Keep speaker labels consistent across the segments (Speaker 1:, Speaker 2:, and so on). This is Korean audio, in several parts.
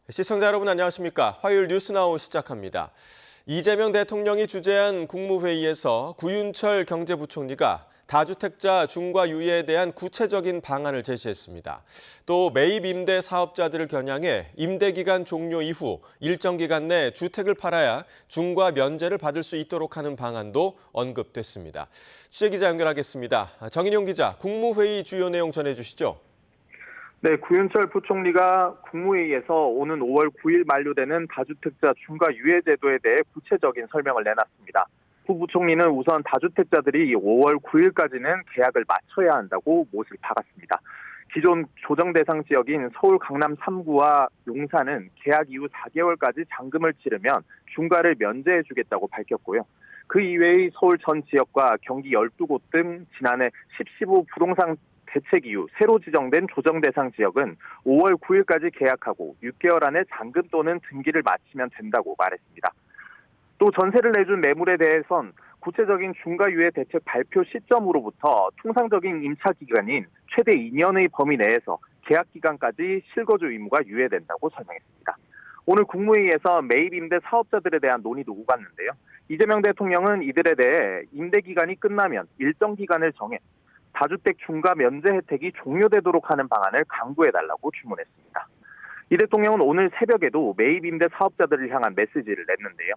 Speaker 1: 시청자 여러분 안녕하십니까? 화요일 뉴스나우 시작합니다. 이재명 대통령이 주재한 국무회의에서 구윤철 경제부총리가 다주택자 중과 유예에 대한 구체적인 방안을 제시했습니다. 또 매입 임대 사업자들을 겨냥해 임대 기간 종료 이후 일정 기간 내 주택을 팔아야 중과 면제를 받을 수 있도록 하는 방안도 언급됐습니다. 취재기자 연결하겠습니다. 정인용 기자, 국무회의 주요 내용 전해주시죠.
Speaker 2: 네, 구윤철 부총리가 국무회의에서 오는 5월 9일 만료되는 다주택자 중과 유예 제도에 대해 구체적인 설명을 내놨습니다. 부 부총리는 우선 다주택자들이 5월 9일까지는 계약을 마쳐야 한다고 못을 박았습니다. 기존 조정 대상 지역인 서울 강남 3구와 용산은 계약 이후 4개월까지 잔금을 치르면 중과를 면제해 주겠다고 밝혔고요. 그 이외의 서울 전 지역과 경기 12곳 등 지난해 10.15 부동산 대책 이후 새로 지정된 조정 대상 지역은 5월 9일까지 계약하고 6개월 안에 잔금 또는 등기를 마치면 된다고 말했습니다. 또 전세를 내준 매물에 대해선 구체적인 중과유예 대책 발표 시점으로부터 통상적인 임차 기간인 최대 2년의 범위 내에서 계약 기간까지 실거주 의무가 유예된다고 설명했습니다. 오늘 국무회의에서 매입 임대 사업자들에 대한 논의도 오갔는데요. 이재명 대통령은 이들에 대해 임대 기간이 끝나면 일정 기간을 정해 다주택 중과 면제 혜택이 종료되도록 하는 방안을 강구해달라고 주문했습니다. 이 대통령은 오늘 새벽에도 매입 임대 사업자들을 향한 메시지를 냈는데요.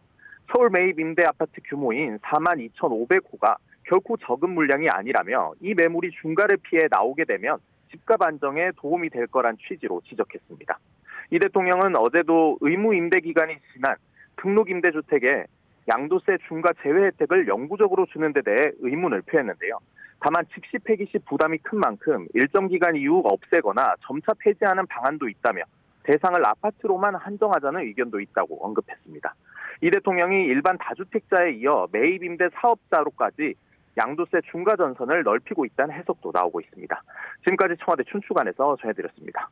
Speaker 2: 서울 매입 임대 아파트 규모인 42,500호가 결코 적은 물량이 아니라며 이 매물이 중과를 피해 나오게 되면 집값 안정에 도움이 될 거란 취지로 지적했습니다. 이 대통령은 어제도 의무 임대 기간이 지난 등록 임대주택에 양도세 중과 제외 혜택을 영구적으로 주는 데 대해 의문을 표했는데요. 다만 즉시 폐기 시 부담이 큰 만큼 일정 기간 이후 없애거나 점차 폐지하는 방안도 있다며 대상을 아파트로만 한정하자는 의견도 있다고 언급했습니다. 이 대통령이 일반 다주택자에 이어 매입 임대 사업자로까지 양도세 중과 전선을 넓히고 있다는 해석도 나오고 있습니다. 지금까지 청와대 춘추관에서 전해드렸습니다.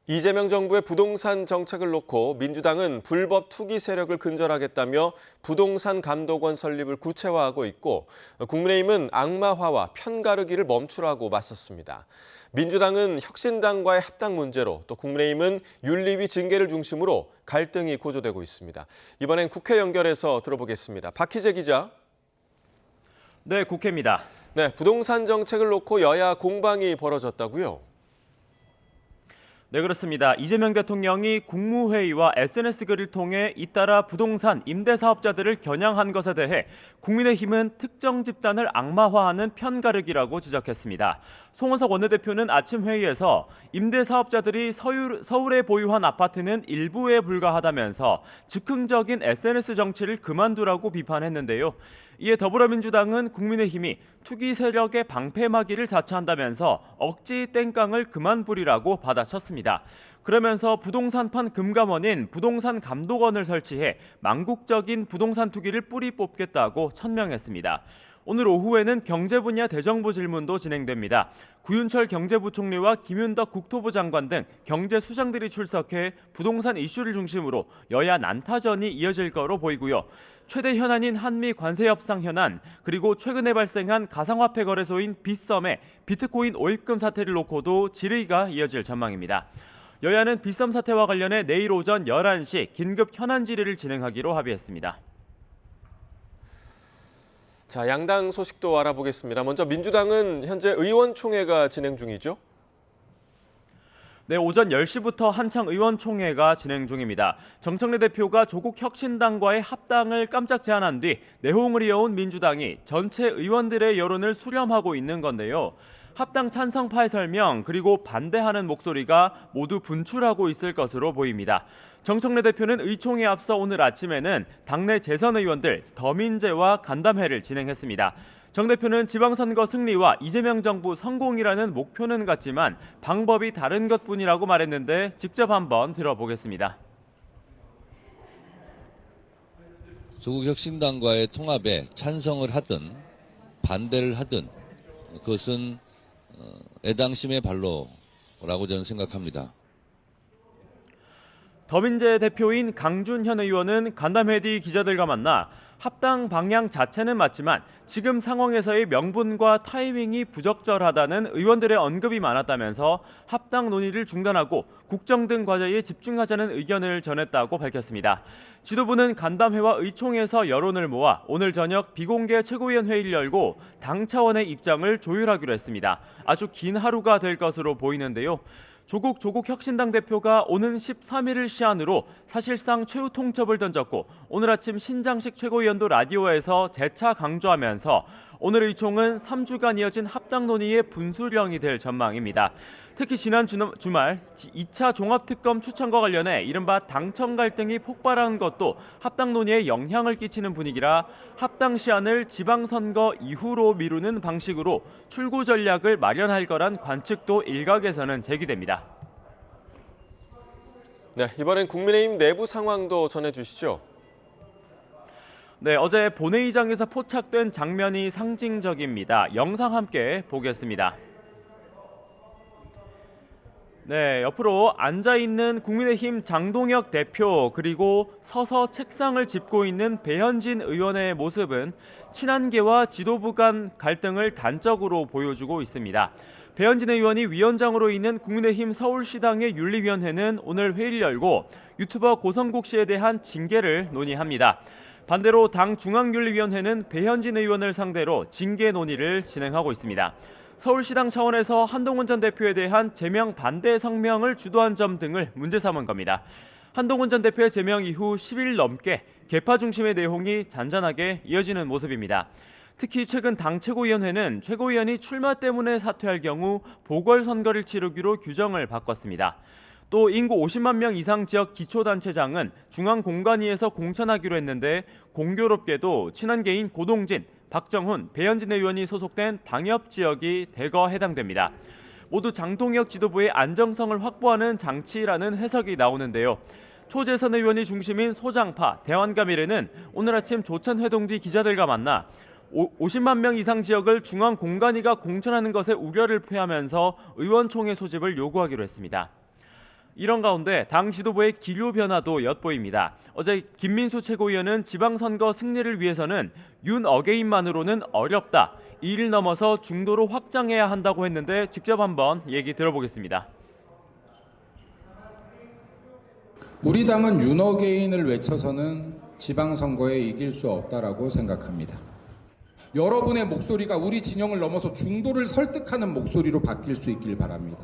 Speaker 1: 이재명 정부의 부동산 정책을 놓고 민주당은 불법 투기 세력을 근절하겠다며 부동산 감독원 설립을 구체화하고 있고 국민의힘은 악마화와 편가르기를 멈추라고 맞섰습니다. 민주당은 혁신당과의 합당 문제로 또 국민의힘은 윤리위 징계를 중심으로 갈등이 고조되고 있습니다. 이번엔 국회 연결해서 들어보겠습니다. 박희재 기자.
Speaker 3: 네, 국회입니다.
Speaker 1: 네, 부동산 정책을 놓고 여야 공방이 벌어졌다고요?
Speaker 3: 네, 그렇습니다. 이재명 대통령이 국무회의와 SNS 글을 통해 잇따라 부동산 임대사업자들을 겨냥한 것에 대해 국민의힘은 특정 집단을 악마화하는 편가르기라고 지적했습니다. 송원석 원내대표는 아침 회의에서 임대사업자들이 서울에 보유한 아파트는 일부에 불과하다면서 즉흥적인 SNS 정치를 그만두라고 비판했는데요. 이에 더불어민주당은 국민의힘이 투기 세력의 방패막이를 자처한다면서 억지 땡깡을 그만 부리라고 받아쳤습니다. 그러면서 부동산판 금감원인 부동산 감독원을 설치해 망국적인 부동산 투기를 뿌리 뽑겠다고 천명했습니다. 오늘 오후에는 경제 분야 대정부 질문도 진행됩니다. 구윤철 경제부총리와 김윤덕 국토부 장관 등 경제수장들이 출석해 부동산 이슈를 중심으로 여야 난타전이 이어질 거로 보이고요. 최대 현안인 한미 관세 협상 현안, 그리고 최근에 발생한 가상화폐 거래소인 빗썸의 비트코인 오입금 사태를 놓고도 질의가 이어질 전망입니다. 여야는 빗썸 사태와 관련해 내일 오전 11시 긴급 현안 질의를 진행하기로 합의했습니다.
Speaker 1: 자, 양당 소식도 알아보겠습니다. 먼저 민주당은 현재 의원총회가 진행 중이죠?
Speaker 3: 네, 오전 10시부터 한창 의원총회가 진행 중입니다. 정청래 대표가 조국 혁신당과의 합당을 깜짝 제안한 뒤 내홍을 이어온 민주당이 전체 의원들의 여론을 수렴하고 있는 건데요. 합당 찬성파의 설명 그리고 반대하는 목소리가 모두 분출하고 있을 것으로 보입니다. 정청래 대표는 의총에 앞서 오늘 아침에는 당내 재선 의원들 더민제와 간담회를 진행했습니다. 정 대표는 지방선거 승리와 이재명 정부 성공이라는 목표는 같지만 방법이 다른 것뿐이라고 말했는데 직접 한번 들어보겠습니다.
Speaker 4: 조국 혁신당과의 통합에 찬성을 하든 반대를 하든 그것은 애당심의 발로라고 저는 생각합니다.
Speaker 3: 더민재 대표인 강준현 의원은 간담회뒤 기자들과 만나 합당 방향 자체는 맞지만 지금 상황에서의 명분과 타이밍이 부적절하다는 의원들의 언급이 많았다면서 합당 논의를 중단하고 국정 등 과제에 집중하자는 의견을 전했다고 밝혔습니다. 지도부는 간담회와 의총에서 여론을 모아 오늘 저녁 비공개 최고위원 회의를 열고 당 차원의 입장을 조율하기로 했습니다. 아주 긴 하루가 될 것으로 보이는데요. 조국 혁신당 대표가 오는 13일을 시한으로 사실상 최후 통첩을 던졌고 오늘 아침 신장식 최고위원도 라디오에서 재차 강조하면서 오늘 의총은 3주간 이어진 합당 논의의 분수령이 될 전망입니다. 특히 지난 주말 2차 종합특검 추천과 관련해 이른바 당청 갈등이 폭발한 것도 합당 논의에 영향을 끼치는 분위기라 합당 시한을 지방선거 이후로 미루는 방식으로 출구 전략을 마련할 거란 관측도 일각에서는 제기됩니다.
Speaker 1: 네, 이번엔 국민의힘 내부 상황도 전해주시죠.
Speaker 3: 네, 어제 본회의장에서 포착된 장면이 상징적입니다. 영상 함께 보겠습니다. 네, 옆으로 앉아있는 국민의힘 장동혁 대표 그리고 서서 책상을 짚고 있는 배현진 의원의 모습은 친한계와 지도부 간 갈등을 단적으로 보여주고 있습니다. 배현진 의원이 위원장으로 있는 국민의힘 서울시당의 윤리위원회는 오늘 회의를 열고 유튜버 고성국 씨에 대한 징계를 논의합니다. 반대로 당 중앙윤리위원회는 배현진 의원을 상대로 징계 논의를 진행하고 있습니다. 서울시당 차원에서 한동훈 전 대표에 대한 제명 반대 성명을 주도한 점 등을 문제 삼은 겁니다. 한동훈 전 대표의 제명 이후 10일 넘게 계파 중심의 내용이 잔잔하게 이어지는 모습입니다. 특히 최근 당 최고위원회는 최고위원이 출마 때문에 사퇴할 경우 보궐선거를 치르기로 규정을 바꿨습니다. 또 인구 50만 명 이상 지역 기초단체장은 중앙공관위에서 공천하기로 했는데 공교롭게도 친한계인 고동진, 박정훈, 배현진 의원이 소속된 당협 지역이 대거 해당됩니다. 모두 장동혁 지도부의 안정성을 확보하는 장치라는 해석이 나오는데요. 초재선 의원이 중심인 소장파 대환감일에는 오늘 아침 조천회동 뒤 기자들과 만나 50만 명 이상 지역을 중앙공관위가 공천하는 것에 우려를 표하면서 의원총회 소집을 요구하기로 했습니다. 이런 가운데 당 지도부의 기류 변화도 엿보입니다. 어제 김민수 최고위원은 지방선거 승리를 위해서는 윤 어게인만으로는 어렵다. 이를 넘어서 중도로 확장해야 한다고 했는데 직접 한번 얘기 들어보겠습니다.
Speaker 5: 우리 당은 윤 어게인을 외쳐서는 지방선거에 이길 수 없다라고 생각합니다. 여러분의 목소리가 우리 진영을 넘어서 중도를 설득하는 목소리로 바뀔 수 있길 바랍니다.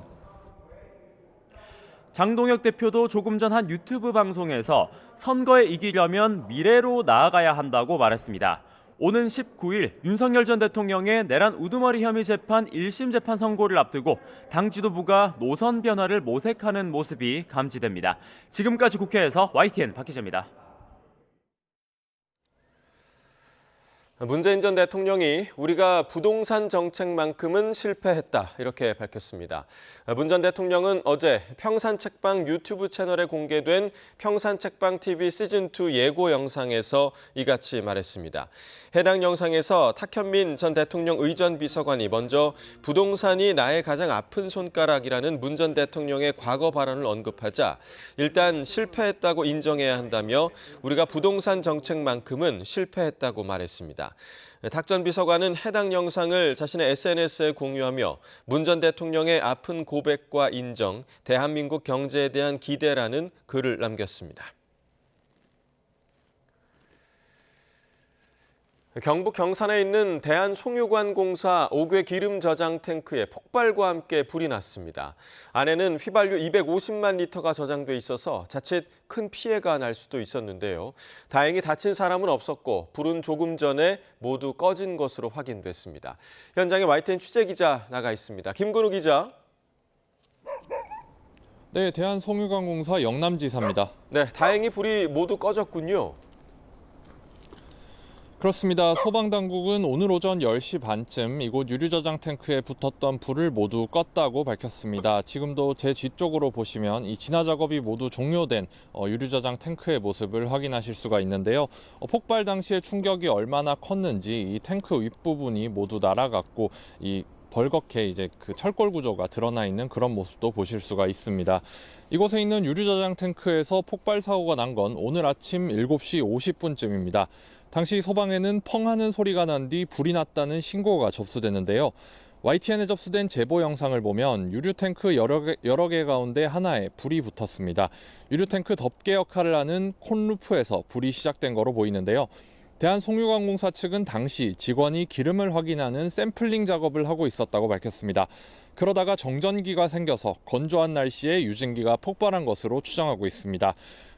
Speaker 3: 장동혁 대표도 조금 전 한 유튜브 방송에서 선거에 이기려면 미래로 나아가야 한다고 말했습니다. 오는 19일 윤석열 전 대통령의 내란 우두머리 혐의 재판 1심 재판 선고를 앞두고 당 지도부가 노선 변화를 모색하는 모습이 감지됩니다. 지금까지 국회에서 YTN 박 기자입니다.
Speaker 1: 문재인 전 대통령이 우리가 부동산 정책만큼은 실패했다 이렇게 밝혔습니다. 문 전 대통령은 어제 평산책방 유튜브 채널에 공개된 평산책방TV 시즌2 예고 영상에서 이같이 말했습니다. 해당 영상에서 탁현민 전 대통령 의전 비서관이 먼저 부동산이 나의 가장 아픈 손가락이라는 문 전 대통령의 과거 발언을 언급하자 일단 실패했다고 인정해야 한다며 우리가 부동산 정책만큼은 실패했다고 말했습니다. 탁 전 비서관은 해당 영상을 자신의 SNS에 공유하며 문 전 대통령의 아픈 고백과 인정, 대한민국 경제에 대한 기대라는 글을 남겼습니다. 경북 경산에 있는 대한송유관공사 5개 기름 저장 탱크에 폭발과 함께 불이 났습니다. 안에는 휘발유 250만 리터가 저장돼 있어서 자칫 큰 피해가 날 수도 있었는데요. 다행히 다친 사람은 없었고 불은 조금 전에 모두 꺼진 것으로 확인됐습니다. 현장에 YTN 취재기자 나가 있습니다. 김근우 기자.
Speaker 6: 네, 대한송유관공사 영남지사입니다.
Speaker 1: 네, 다행히 불이 모두 꺼졌군요.
Speaker 6: 그렇습니다. 소방당국은 오늘 오전 10시 반쯤 이곳 유류저장 탱크에 붙었던 불을 모두 껐다고 밝혔습니다. 지금도 제 뒤쪽으로 보시면 이 진화 작업이 모두 종료된 유류저장 탱크의 모습을 확인하실 수가 있는데요. 폭발 당시의 충격이 얼마나 컸는지 이 탱크 윗부분이 모두 날아갔고 이 벌겋게 이제 그 철골 구조가 드러나 있는 그런 모습도 보실 수가 있습니다. 이곳에 있는 유류 저장 탱크에서 폭발 사고가 난 건 오늘 아침 7시 50분쯤입니다. 당시 소방에는 펑 하는 소리가 난 뒤 불이 났다는 신고가 접수됐는데요. YTN에 접수된 제보 영상을 보면 유류 탱크 여러 개 가운데 하나에 불이 붙었습니다. 유류 탱크 덮개 역할을 하는 콘루프에서 불이 시작된 거로 보이는데요. 대한송유관공사 측은 당시 직원이 기름을 확인하는 샘플링 작업을 하고 있었다고 밝혔습니다. 그러다가 정전기가 생겨서 건조한 날씨에 유증기가 폭발한 것으로 추정하고 있습니다.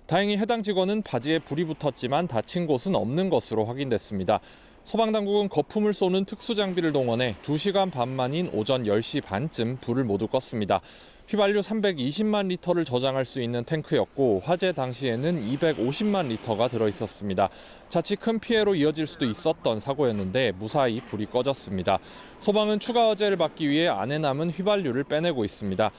Speaker 6: 다행히 해당 직원은 바지에 불이 붙었지만 다친 곳은 없는 것으로 확인됐습니다. 소방당국은 거품을 쏘는 특수장비를 동원해 2시간 반 만인 오전 10시 반쯤 불을 모두 껐습니다. 휘발유 320만 리터를 저장할 수 있는 탱크였고 화재 당시에는 250만 리터가 들어있었습니다. 자칫 큰 피해로 이어질 수도 있었던 사고였는데 무사히 불이 꺼졌습니다. 소방은 추가 화재를 막기 위해 안에 남은 휘발유를 빼내고 있습니다.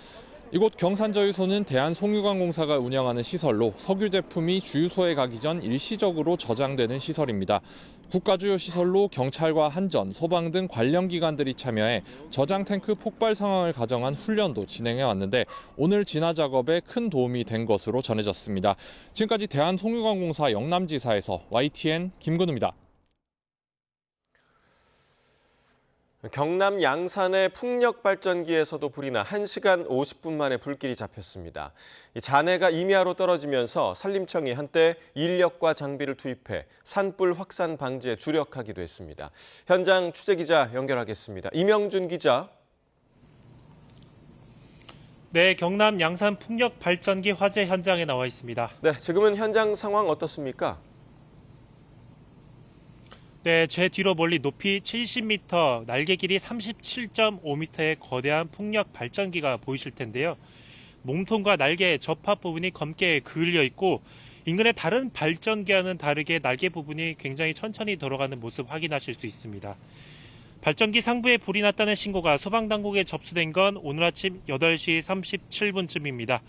Speaker 6: 이곳 경산저유소는 대한송유관공사가 운영하는 시설로 석유 제품이 주유소에 가기 전 일시적으로 저장되는 시설입니다. 국가주요 시설로 경찰과 한전, 소방 등 관련 기관들이 참여해 저장 탱크 폭발 상황을 가정한 훈련도 진행해 왔는데 오늘 진화 작업에 큰 도움이 된 것으로 전해졌습니다. 지금까지 대한송유관공사 영남지사에서 YTN 김근우입니다.
Speaker 1: 경남 양산의 풍력발전기에서도 불이 나 1시간 50분 만에 불길이 잡혔습니다. 잔해가 임야로 떨어지면서 산림청이 한때 인력과 장비를 투입해 산불 확산 방지에 주력하기도 했습니다. 현장 취재기자 연결하겠습니다. 이명준 기자.
Speaker 7: 네, 경남 양산 풍력발전기 화재 현장에 나와 있습니다.
Speaker 1: 네, 지금은 현장 상황 어떻습니까?
Speaker 7: 네, 제 뒤로 멀리 높이 70m, 날개 길이 37.5m의 거대한 풍력 발전기가 보이실 텐데요. 몸통과 날개 접합 부분이 검게 그을려 있고 인근의 다른 발전기와는 다르게 날개 부분이 굉장히 천천히 돌아가는 모습 확인하실 수 있습니다. 발전기 상부에 불이 났다는 신고가 소방당국에 접수된 건 오늘 아침 8시 37분쯤입니다.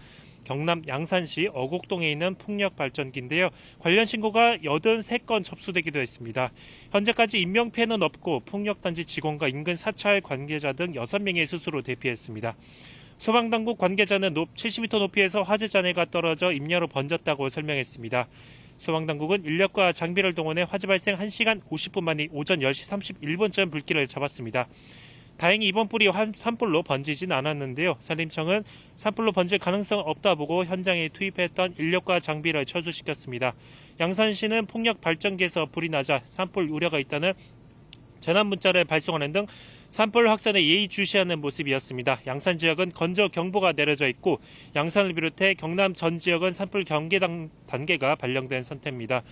Speaker 7: 경남 양산시 어곡동에 있는 풍력발전기인데요. 관련 신고가 83건 접수되기도 했습니다. 현재까지 인명피해는 없고 풍력단지 직원과 인근 사찰 관계자 등 6명이 스스로 대피했습니다. 소방당국 관계자는 70m 높이에서 화재 잔해가 떨어져 임야로 번졌다고 설명했습니다. 소방당국은 인력과 장비를 동원해 화재 발생 1시간 50분 만인 오전 10시 31분쯤 불길을 잡았습니다. 다행히 이번 불이 산불로 번지진 않았는데요. 산림청은 산불로 번질 가능성 없다 보고 현장에 투입했던 인력과 장비를 철수시켰습니다. 양산시는 풍력 발전기에서 불이 나자 산불 우려가 있다는 재난 문자를 발송하는 등 산불 확산에 예의주시하는 모습이었습니다. 양산 지역은 건조 경보가 내려져 있고 양산을 비롯해 경남 전 지역은 산불 경계 단계가 발령된 상태입니다.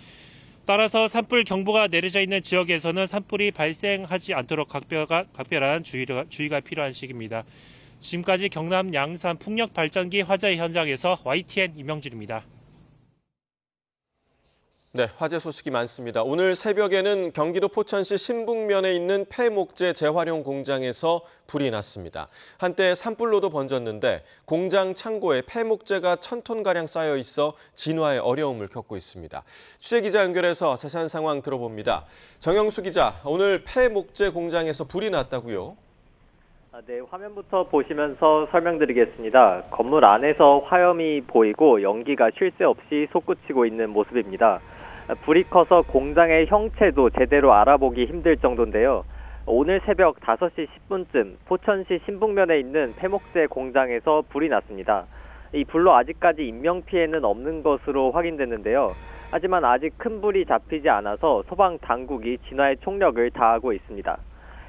Speaker 7: 따라서 산불 경보가 내려져 있는 지역에서는 산불이 발생하지 않도록 각별한 주의가 필요한 시기입니다. 지금까지 경남 양산 풍력 발전기 화재 현장에서 YTN 이명준입니다.
Speaker 1: 네, 화재 소식이 많습니다. 오늘 새벽에는 경기도 포천시 신북면에 있는 폐목재 재활용 공장에서 불이 났습니다. 한때 산불로도 번졌는데 공장 창고에 폐목재가 1,000톤가량 쌓여 있어 진화에 어려움을 겪고 있습니다. 취재기자 연결해서 자세한 상황 들어봅니다. 정영수 기자, 오늘 폐목재 공장에서 불이 났다고요?
Speaker 8: 네, 화면부터 보시면서 설명드리겠습니다. 건물 안에서 화염이 보이고 연기가 쉴 새 없이 솟구치고 있는 모습입니다. 불이 커서 공장의 형체도 제대로 알아보기 힘들 정도인데요. 오늘 새벽 5시 10분쯤 포천시 신북면에 있는 폐목재 공장에서 불이 났습니다. 이 불로 아직까지 인명피해는 없는 것으로 확인됐는데요. 하지만 아직 큰 불이 잡히지 않아서 소방당국이 진화에 총력을 다하고 있습니다.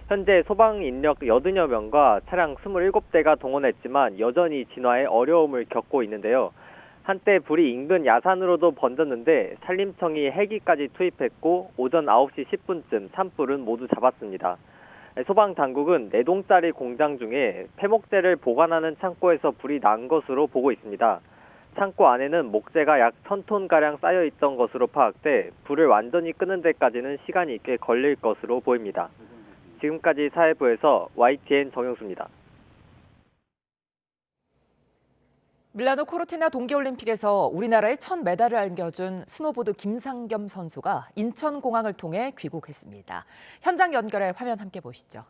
Speaker 8: 현재 소방 인력 80여 명과 차량 27대가 동원했지만 여전히 진화에 어려움을 겪고 있는데요. 한때 불이 인근 야산으로도 번졌는데 산림청이 헬기까지 투입했고 오전 9시 10분쯤 산불은 모두 잡았습니다. 소방당국은 4동짜리 공장 중에 폐목재를 보관하는 창고에서 불이 난 것으로 보고 있습니다. 창고 안에는 목재가 약 1,000톤가량 쌓여있던 것으로 파악돼 불을 완전히 끄는 데까지는 시간이 꽤 걸릴 것으로 보입니다. 지금까지 사회부에서 YTN 정영수입니다.
Speaker 9: 밀라노 코르티나 동계올림픽에서 우리나라의 첫 메달을 안겨준 스노보드 김상겸 선수가 인천공항을 통해 귀국했습니다. 현장 연결해 화면 함께 보시죠.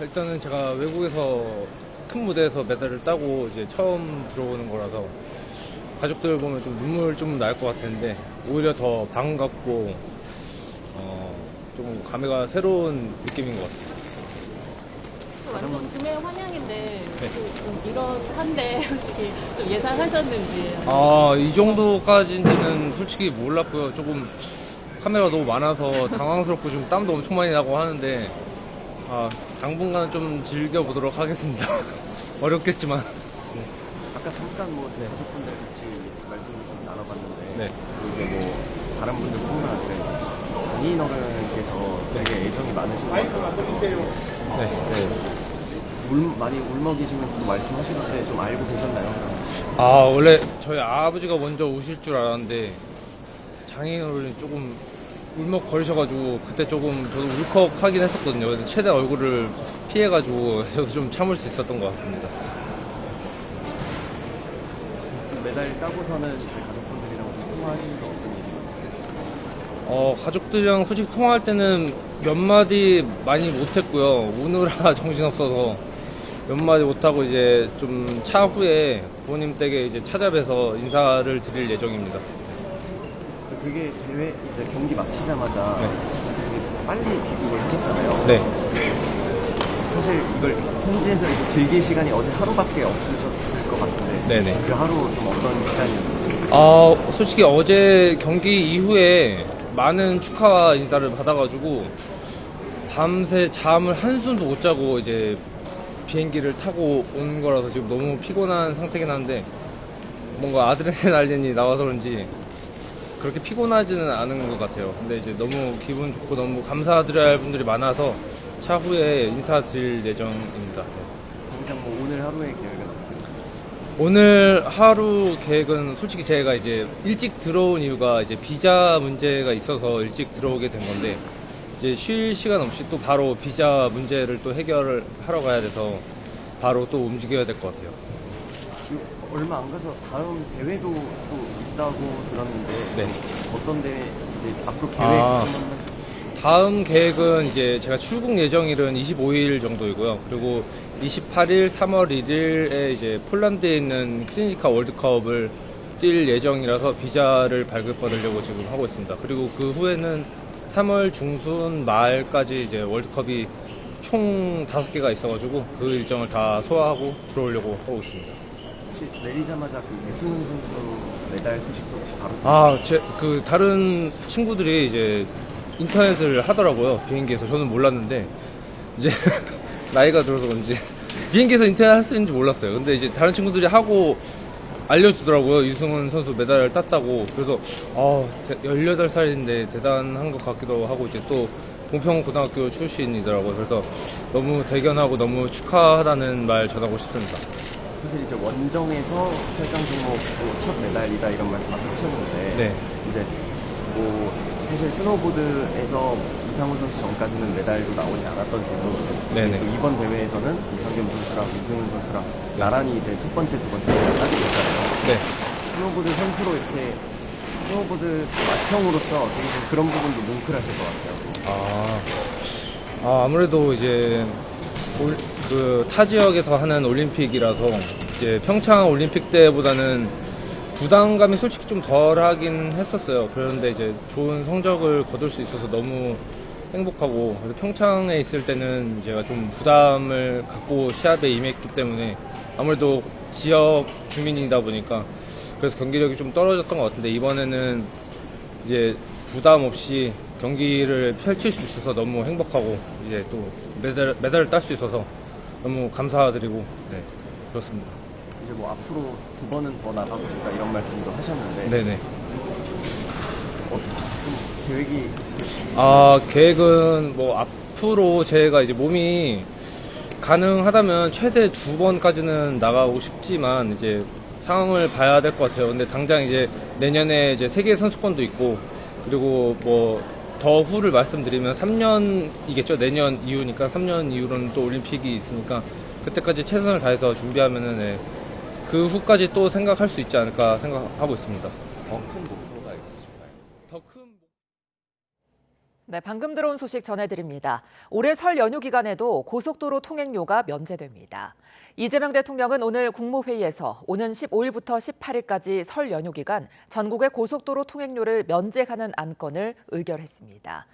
Speaker 10: 일단은 제가 외국에서 큰 무대에서 메달을 따고 이제 처음 들어오는 거라서 가족들 보면 좀 눈물 좀 날 것 같았는데 오히려 더 반갑고 좀 감회가 새로운 느낌인 것 같아요.
Speaker 11: 완전 구매 환영인데
Speaker 10: 네.
Speaker 11: 좀 이런 한데 솔직히 좀 예상하셨는지.
Speaker 10: 이 정도까지는 솔직히 몰랐고요. 조금 카메라가 너무 많아서 당황스럽고 좀 땀도 엄청 많이 나고 하는데 당분간 좀 즐겨보도록 하겠습니다. 어렵겠지만. 네.
Speaker 12: 아까 잠깐 가족분들 같이 말씀을 좀 나눠봤는데
Speaker 10: 네.
Speaker 12: 이제 다른 분들뿐만 아니라 장인 어른께서 되게 애정이 많으신 것 같아요.
Speaker 10: 네.
Speaker 12: 많이 울먹이시면서도 말씀하시는데 좀 알고 계셨나요?
Speaker 10: 원래 저희 아버지가 먼저 우실 줄 알았는데 장인어른이 조금 울먹거리셔가지고 그때 조금 저도 울컥하긴 했었거든요. 그래서 최대한 얼굴을 피해가지고 저도 좀 참을 수 있었던 것 같습니다.
Speaker 12: 메달 따고서는 가족분들이랑 좀 통화하시면서 어떤 얘기를?
Speaker 10: 가족들이랑 솔직히 통화할 때는 몇 마디 많이 못했고요. 우느라 정신없어서 몇 마디 못하고 이제 좀 차후에 부모님 댁에 이제 찾아뵈서 인사를 드릴 예정입니다.
Speaker 12: 그게 대회 이제 경기 마치자마자
Speaker 10: 네.
Speaker 12: 되게 빨리 귀국을 하셨잖아요.
Speaker 10: 네.
Speaker 12: 사실 이걸 현지에서 이제 즐길 시간이 어제 하루밖에 없으셨을 것 같은데
Speaker 10: 네네.
Speaker 12: 그 하루 좀 어떤 시간이었는지.
Speaker 10: 솔직히 어제 경기 이후에 많은 축하 인사를 받아가지고 밤새 잠을 한숨도 못 자고 이제 비행기를 타고 온 거라서 지금 너무 피곤한 상태긴 한데 뭔가 아드레날린이 나와서 그런지 그렇게 피곤하지는 않은 것 같아요. 근데 이제 너무 기분 좋고 너무 감사드려야 할 분들이 많아서 차후에 인사드릴 예정입니다.
Speaker 12: 당장 오늘 하루의 계획은 어때요?
Speaker 10: 오늘 하루 계획은 솔직히 제가 이제 일찍 들어온 이유가 이제 비자 문제가 있어서 일찍 들어오게 된 건데 이제 쉴 시간 없이 또 바로 비자 문제를 또 해결을 하러 가야 돼서 바로 또 움직여야 될 것 같아요.
Speaker 12: 얼마 안 가서 다음 대회도 또 있다고 들었는데
Speaker 10: 네.
Speaker 12: 어떤 대회 이제 앞으로 계획 한번
Speaker 10: 다음 계획은 이제 제가 출국 예정일은 25일 정도이고요. 그리고 28일, 3월 1일에 이제 폴란드에 있는 클리니카 월드컵을 뛸 예정이라서 비자를 발급받으려고 지금 하고 있습니다. 그리고 그 후에는 3월 중순 말까지 이제 월드컵이 총 5개가 있어가지고 그 일정을 다 소화하고 들어오려고 하고 있습니다.
Speaker 12: 혹시 내리자마자 그 유승훈 선수 메달 소식도 혹시 바로
Speaker 10: 다른 친구들이 이제 인터넷을 하더라고요. 비행기에서. 저는 몰랐는데 이제 나이가 들어서 그런지 비행기에서 인터넷 할 수 있는지 몰랐어요. 근데 이제 다른 친구들이 하고 알려주더라고요. 유승훈 선수 메달을 땄다고. 그래서 18살인데 대단한 것 같기도 하고 이제 또 동평고등학교 출신이더라고요. 그래서 너무 대견하고 너무 축하하다는 말 전하고 싶습니다.
Speaker 12: 사실 이제 원정에서 최강 종목 첫 메달이다 이런 말씀 아까 하셨는데
Speaker 10: 네.
Speaker 12: 이제 사실 스노보드에서 이상훈 선수 전까지는 메달도 나오지 않았던 종목이거든요.
Speaker 10: 네네.
Speaker 12: 이번 대회에서는 이상겸 선수랑 유승훈 선수랑 나란히 이제 첫 번째, 두 번째 메달 따게 됐잖아요.
Speaker 10: 네.
Speaker 12: 스노보드 선수로 이렇게 스노보드 맏형으로서 어떻게 좀 그런 부분도 뭉클하실 것 같아요.
Speaker 10: 아무래도 이제 타 지역에서 하는 올림픽이라서 이제 평창 올림픽 때보다는 부담감이 솔직히 좀 덜하긴 했었어요. 그런데 이제 좋은 성적을 거둘 수 있어서 너무 행복하고, 그래서 평창에 있을 때는 제가 좀 부담을 갖고 시합에 임했기 때문에 아무래도 지역 주민이다 보니까 그래서 경기력이 좀 떨어졌던 것 같은데, 이번에는 이제 부담 없이 경기를 펼칠 수 있어서 너무 행복하고 이제 또 메달을 딸 수 있어서 너무 감사드리고, 네, 그렇습니다.
Speaker 12: 이제 뭐 앞으로 2번은 더 나가고 싶다 이런 말씀도 하셨는데,
Speaker 10: 네네.
Speaker 12: 좀 계획이
Speaker 10: 계획은 뭐 앞으로 제가 이제 몸이 가능하다면 최대 2번까지는 나가고 싶지만 이제 상황을 봐야 될 것 같아요. 근데 당장 이제 내년에 이제 세계 선수권도 있고, 그리고 뭐 더 후를 말씀드리면 3년이겠죠. 내년 이후니까 3년 이후로는 또 올림픽이 있으니까 그때까지 최선을 다해서 준비하면은, 네, 그 후까지 또 생각할 수 있지 않을까 생각하고 있습니다.
Speaker 12: 더 큰 목표가 있으실까요?
Speaker 10: 더 큰
Speaker 9: 네, 방금 들어온 소식 전해드립니다. 올해 설 연휴 기간에도 고속도로 통행료가 면제됩니다. 이재명 대통령은 오늘 국무회의에서 오는 15일부터 18일까지 설 연휴 기간 전국의 고속도로 통행료를 면제하는 안건을 의결했습니다.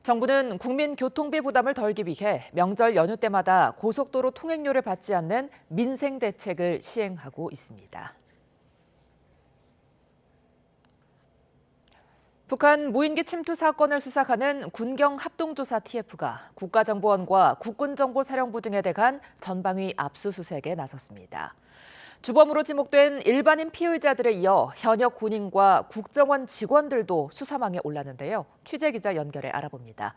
Speaker 9: 정부는 국민 교통비 부담을 덜기 위해 명절 연휴 때마다 고속도로 통행료를 받지 않는 민생 대책을 시행하고 있습니다. 북한 무인기 침투 사건을 수사하는 군경 합동조사 TF가 국가정보원과 국군정보사령부 등에 대한 전방위 압수수색에 나섰습니다. 주범으로 지목된 일반인 피의자들에 이어 현역 군인과 국정원 직원들도 수사망에 올랐는데요. 취재기자 연결해 알아봅니다.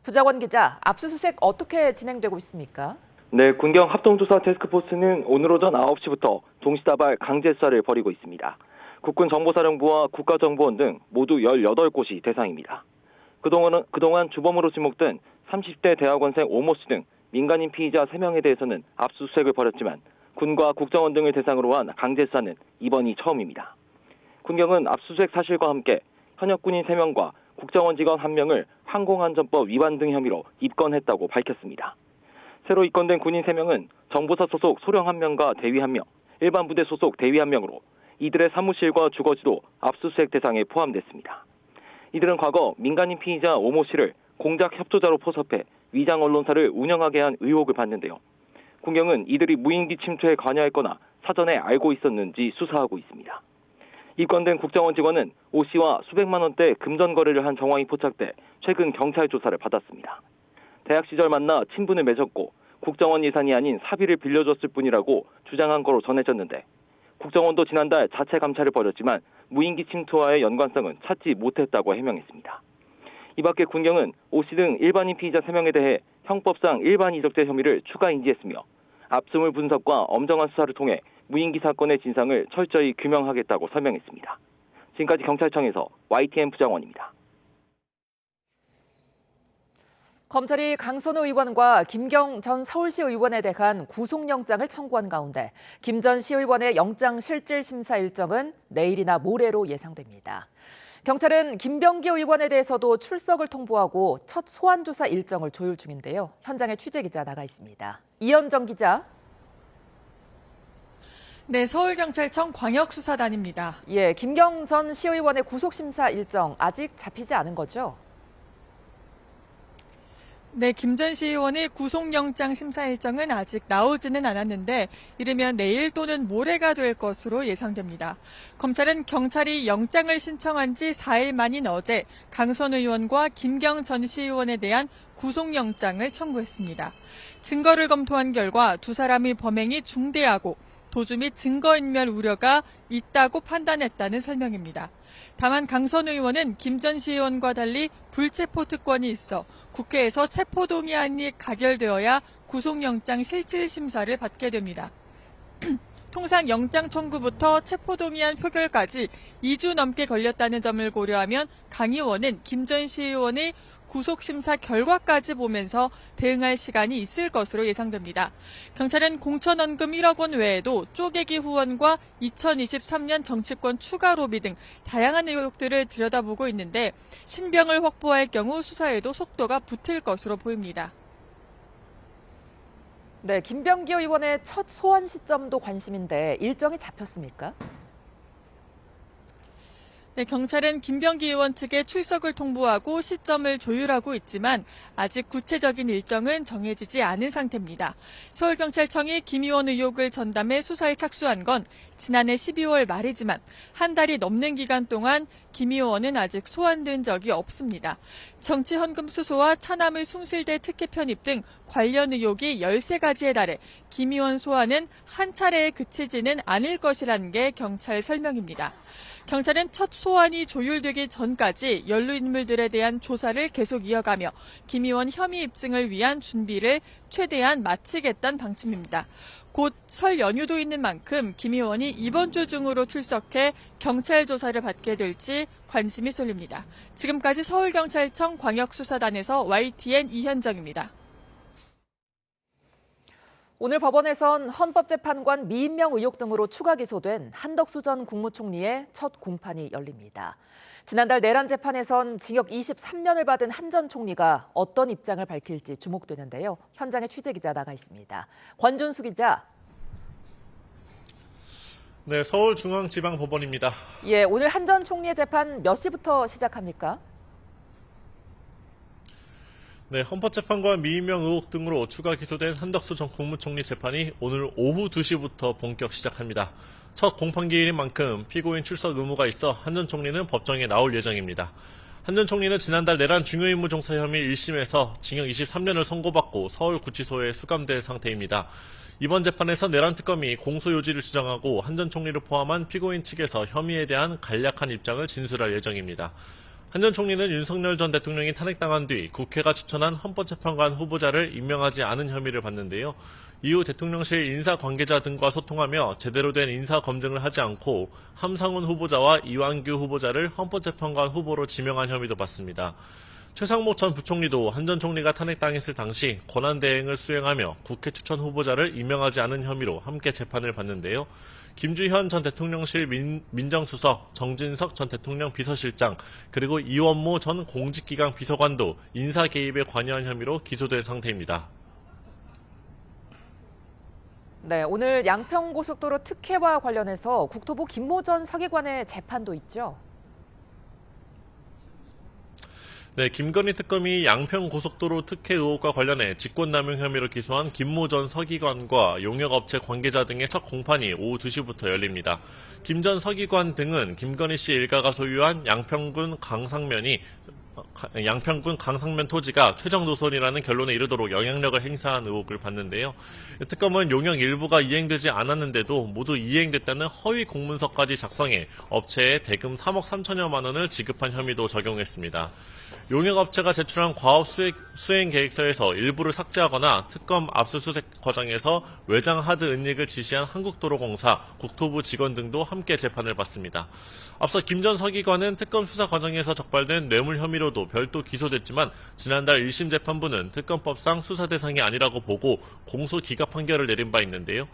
Speaker 9: 부장원 기자, 압수수색 어떻게 진행되고 있습니까?
Speaker 13: 네, 군경 합동조사 태스크포스는 오늘 오전 9시부터 동시다발 강제 수사를 벌이고 있습니다. 국군정보사령부와 국가정보원 등 모두 18곳이 대상입니다. 그동안 주범으로 지목된 30대 대학원생 오모 씨 등 민간인 피의자 3명에 대해서는 압수수색을 벌였지만 군과 국정원 등을 대상으로 한 강제 수사는 이번이 처음입니다. 군경은 압수수색 사실과 함께 현역 군인 3명과 국정원 직원 1명을 항공안전법 위반 등 혐의로 입건했다고 밝혔습니다. 새로 입건된 군인 3명은 정보사 소속 소령 1명과 대위 1명, 일반 부대 소속 대위 1명으로 이들의 사무실과 주거지도 압수수색 대상에 포함됐습니다. 이들은 과거 민간인 피의자 오모 씨를 공작 협조자로 포섭해 위장 언론사를 운영하게 한 의혹을 받는데요. 군경은 이들이 무인기 침투에 관여했거나 사전에 알고 있었는지 수사하고 있습니다. 입건된 국정원 직원은 오 씨와 수백만 원대 금전 거래를 한 정황이 포착돼 최근 경찰 조사를 받았습니다. 대학 시절 만나 친분을 맺었고 국정원 예산이 아닌 사비를 빌려줬을 뿐이라고 주장한 거로 전해졌는데 국정원도 지난달 자체 감찰을 벌였지만 무인기 침투와의 연관성은 찾지 못했다고 해명했습니다. 이 밖에 군경은 오 씨 등 일반인 피의자 3명에 대해 형법상 일반 이적죄 혐의를 추가 인지했으며 압수물 분석과 엄정한 수사를 통해 무인기 사건의 진상을 철저히 규명하겠다고 설명했습니다. 지금까지 경찰청에서 YTN 부장원입니다.
Speaker 9: 검찰이 강선우 의원과 김경 전 서울시 의원에 대한 구속영장을 청구한 가운데 김 전 시의원의 영장 실질 심사 일정은 내일이나 모레로 예상됩니다. 경찰은 김병기 의원에 대해서도 출석을 통보하고 첫 소환조사 일정을 조율 중인데요. 현장에 취재기자 나가 있습니다. 이현정 기자.
Speaker 14: 네, 서울경찰청 광역수사단입니다.
Speaker 9: 예, 김경 전 시의원의 구속심사 일정 아직 잡히지 않은 거죠?
Speaker 14: 네, 김 전 시의원의 구속영장 심사 일정은 아직 나오지는 않았는데 이르면 내일 또는 모레가 될 것으로 예상됩니다. 검찰은 경찰이 영장을 신청한 지 4일 만인 어제 강선 의원과 김경 전 시의원에 대한 구속영장을 청구했습니다. 증거를 검토한 결과 두 사람의 범행이 중대하고 도주 및 증거인멸 우려가 있다고 판단했다는 설명입니다. 다만 강선 의원은 김 전 시의원과 달리 불체포 특권이 있어 국회에서 체포동의안이 가결되어야 구속영장 실질심사를 받게 됩니다. 통상 영장 청구부터 체포동의안 표결까지 2주 넘게 걸렸다는 점을 고려하면 강 의원은 김 전 시의원의 구속심사 결과까지 보면서 대응할 시간이 있을 것으로 예상됩니다. 경찰은 공천원금 1억 원 외에도 쪼개기 후원과 2023년 정치권 추가 로비 등 다양한 의혹들을 들여다보고 있는데 신병을 확보할 경우 수사에도 속도가 붙을 것으로 보입니다.
Speaker 9: 네, 김병기 의원의 첫 소환 시점도 관심인데 일정이 잡혔습니까?
Speaker 14: 네, 경찰은 김병기 의원 측에 출석을 통보하고 시점을 조율하고 있지만 아직 구체적인 일정은 정해지지 않은 상태입니다. 서울경찰청이 김 의원 의혹을 전담해 수사에 착수한 건 지난해 12월 말이지만 한 달이 넘는 기간 동안 김 의원은 아직 소환된 적이 없습니다. 정치헌금 수수와 차남의 숭실대 특혜 편입 등 관련 의혹이 13가지에 달해 김 의원 소환은 한 차례에 그치지는 않을 것이라는 게 경찰 설명입니다. 경찰은 첫 소환이 조율되기 전까지 연루 인물들에 대한 조사를 계속 이어가며 김 의원 혐의 입증을 위한 준비를 최대한 마치겠다는 방침입니다. 곧 설 연휴도 있는 만큼 김 의원이 이번 주 중으로 출석해 경찰 조사를 받게 될지 관심이 쏠립니다. 지금까지 서울경찰청 광역수사단에서 YTN 이현정입니다.
Speaker 9: 오늘 법원에선 헌법재판관 미임명 의혹 등으로 추가 기소된 한덕수 전 국무총리의 첫 공판이 열립니다. 지난달 내란 재판에선 징역 23년을 받은 한 전 총리가 어떤 입장을 밝힐지 주목되는데요. 현장에 취재기자 나가 있습니다. 권준수 기자.
Speaker 15: 네, 서울중앙지방법원입니다.
Speaker 9: 예, 오늘 한 전 총리의 재판 몇 시부터 시작합니까?
Speaker 15: 네, 헌법재판관 미임명 의혹 등으로 추가 기소된 한덕수 전 국무총리 재판이 오늘 오후 2시부터 본격 시작합니다. 첫 공판기일인 만큼 피고인 출석 의무가 있어 한 전 총리는 법정에 나올 예정입니다. 한 전 총리는 지난달 내란 중요임무 종사 혐의 1심에서 징역 23년을 선고받고 서울구치소에 수감된 상태입니다. 이번 재판에서 내란 특검이 공소 요지를 주장하고 한 전 총리를 포함한 피고인 측에서 혐의에 대한 간략한 입장을 진술할 예정입니다. 한 전 총리는 윤석열 전 대통령이 탄핵당한 뒤 국회가 추천한 헌법재판관 후보자를 임명하지 않은 혐의를 받는데요. 이후 대통령실 인사 관계자 등과 소통하며 제대로 된 인사 검증을 하지 않고 함상훈 후보자와 이완규 후보자를 헌법재판관 후보로 지명한 혐의도 받습니다. 최상목 전 부총리도 한 전 총리가 탄핵당했을 당시 권한대행을 수행하며 국회 추천 후보자를 임명하지 않은 혐의로 함께 재판을 받는데요. 김주현 전 대통령실 민정수석, 정진석 전 대통령 비서실장, 그리고 이원모 전 공직기강 비서관도 인사 개입에 관여한 혐의로 기소된 상태입니다.
Speaker 9: 네, 오늘 양평고속도로 특혜와 관련해서 국토부 김모 전 서기관의 재판도 있죠.
Speaker 15: 네, 김건희 특검이 양평고속도로 특혜 의혹과 관련해 직권남용 혐의로 기소한 김모 전 서기관과 용역업체 관계자 등의 첫 공판이 오후 2시부터 열립니다. 김 전 서기관 등은 김건희 씨 일가가 소유한 양평군 강상면 토지가 최정노선이라는 결론에 이르도록 영향력을 행사한 의혹을 받는데요. 특검은 용역 일부가 이행되지 않았는데도 모두 이행됐다는 허위 공문서까지 작성해 업체에 대금 3억 3천여만 원을 지급한 혐의도 적용했습니다. 용역업체가 제출한 과업 수행 계획서에서 일부를 삭제하거나 특검 압수수색 과정에서 외장 하드 은닉을 지시한 한국도로공사, 국토부 직원 등도 함께 재판을 받습니다. 앞서 김 전 서기관은 특검 수사 과정에서 적발된 뇌물 혐의로도 별도 기소됐지만 지난달 1심 재판부는 특검법상 수사 대상이 아니라고 보고 공소 기각 판결을 내린 바 있는데요.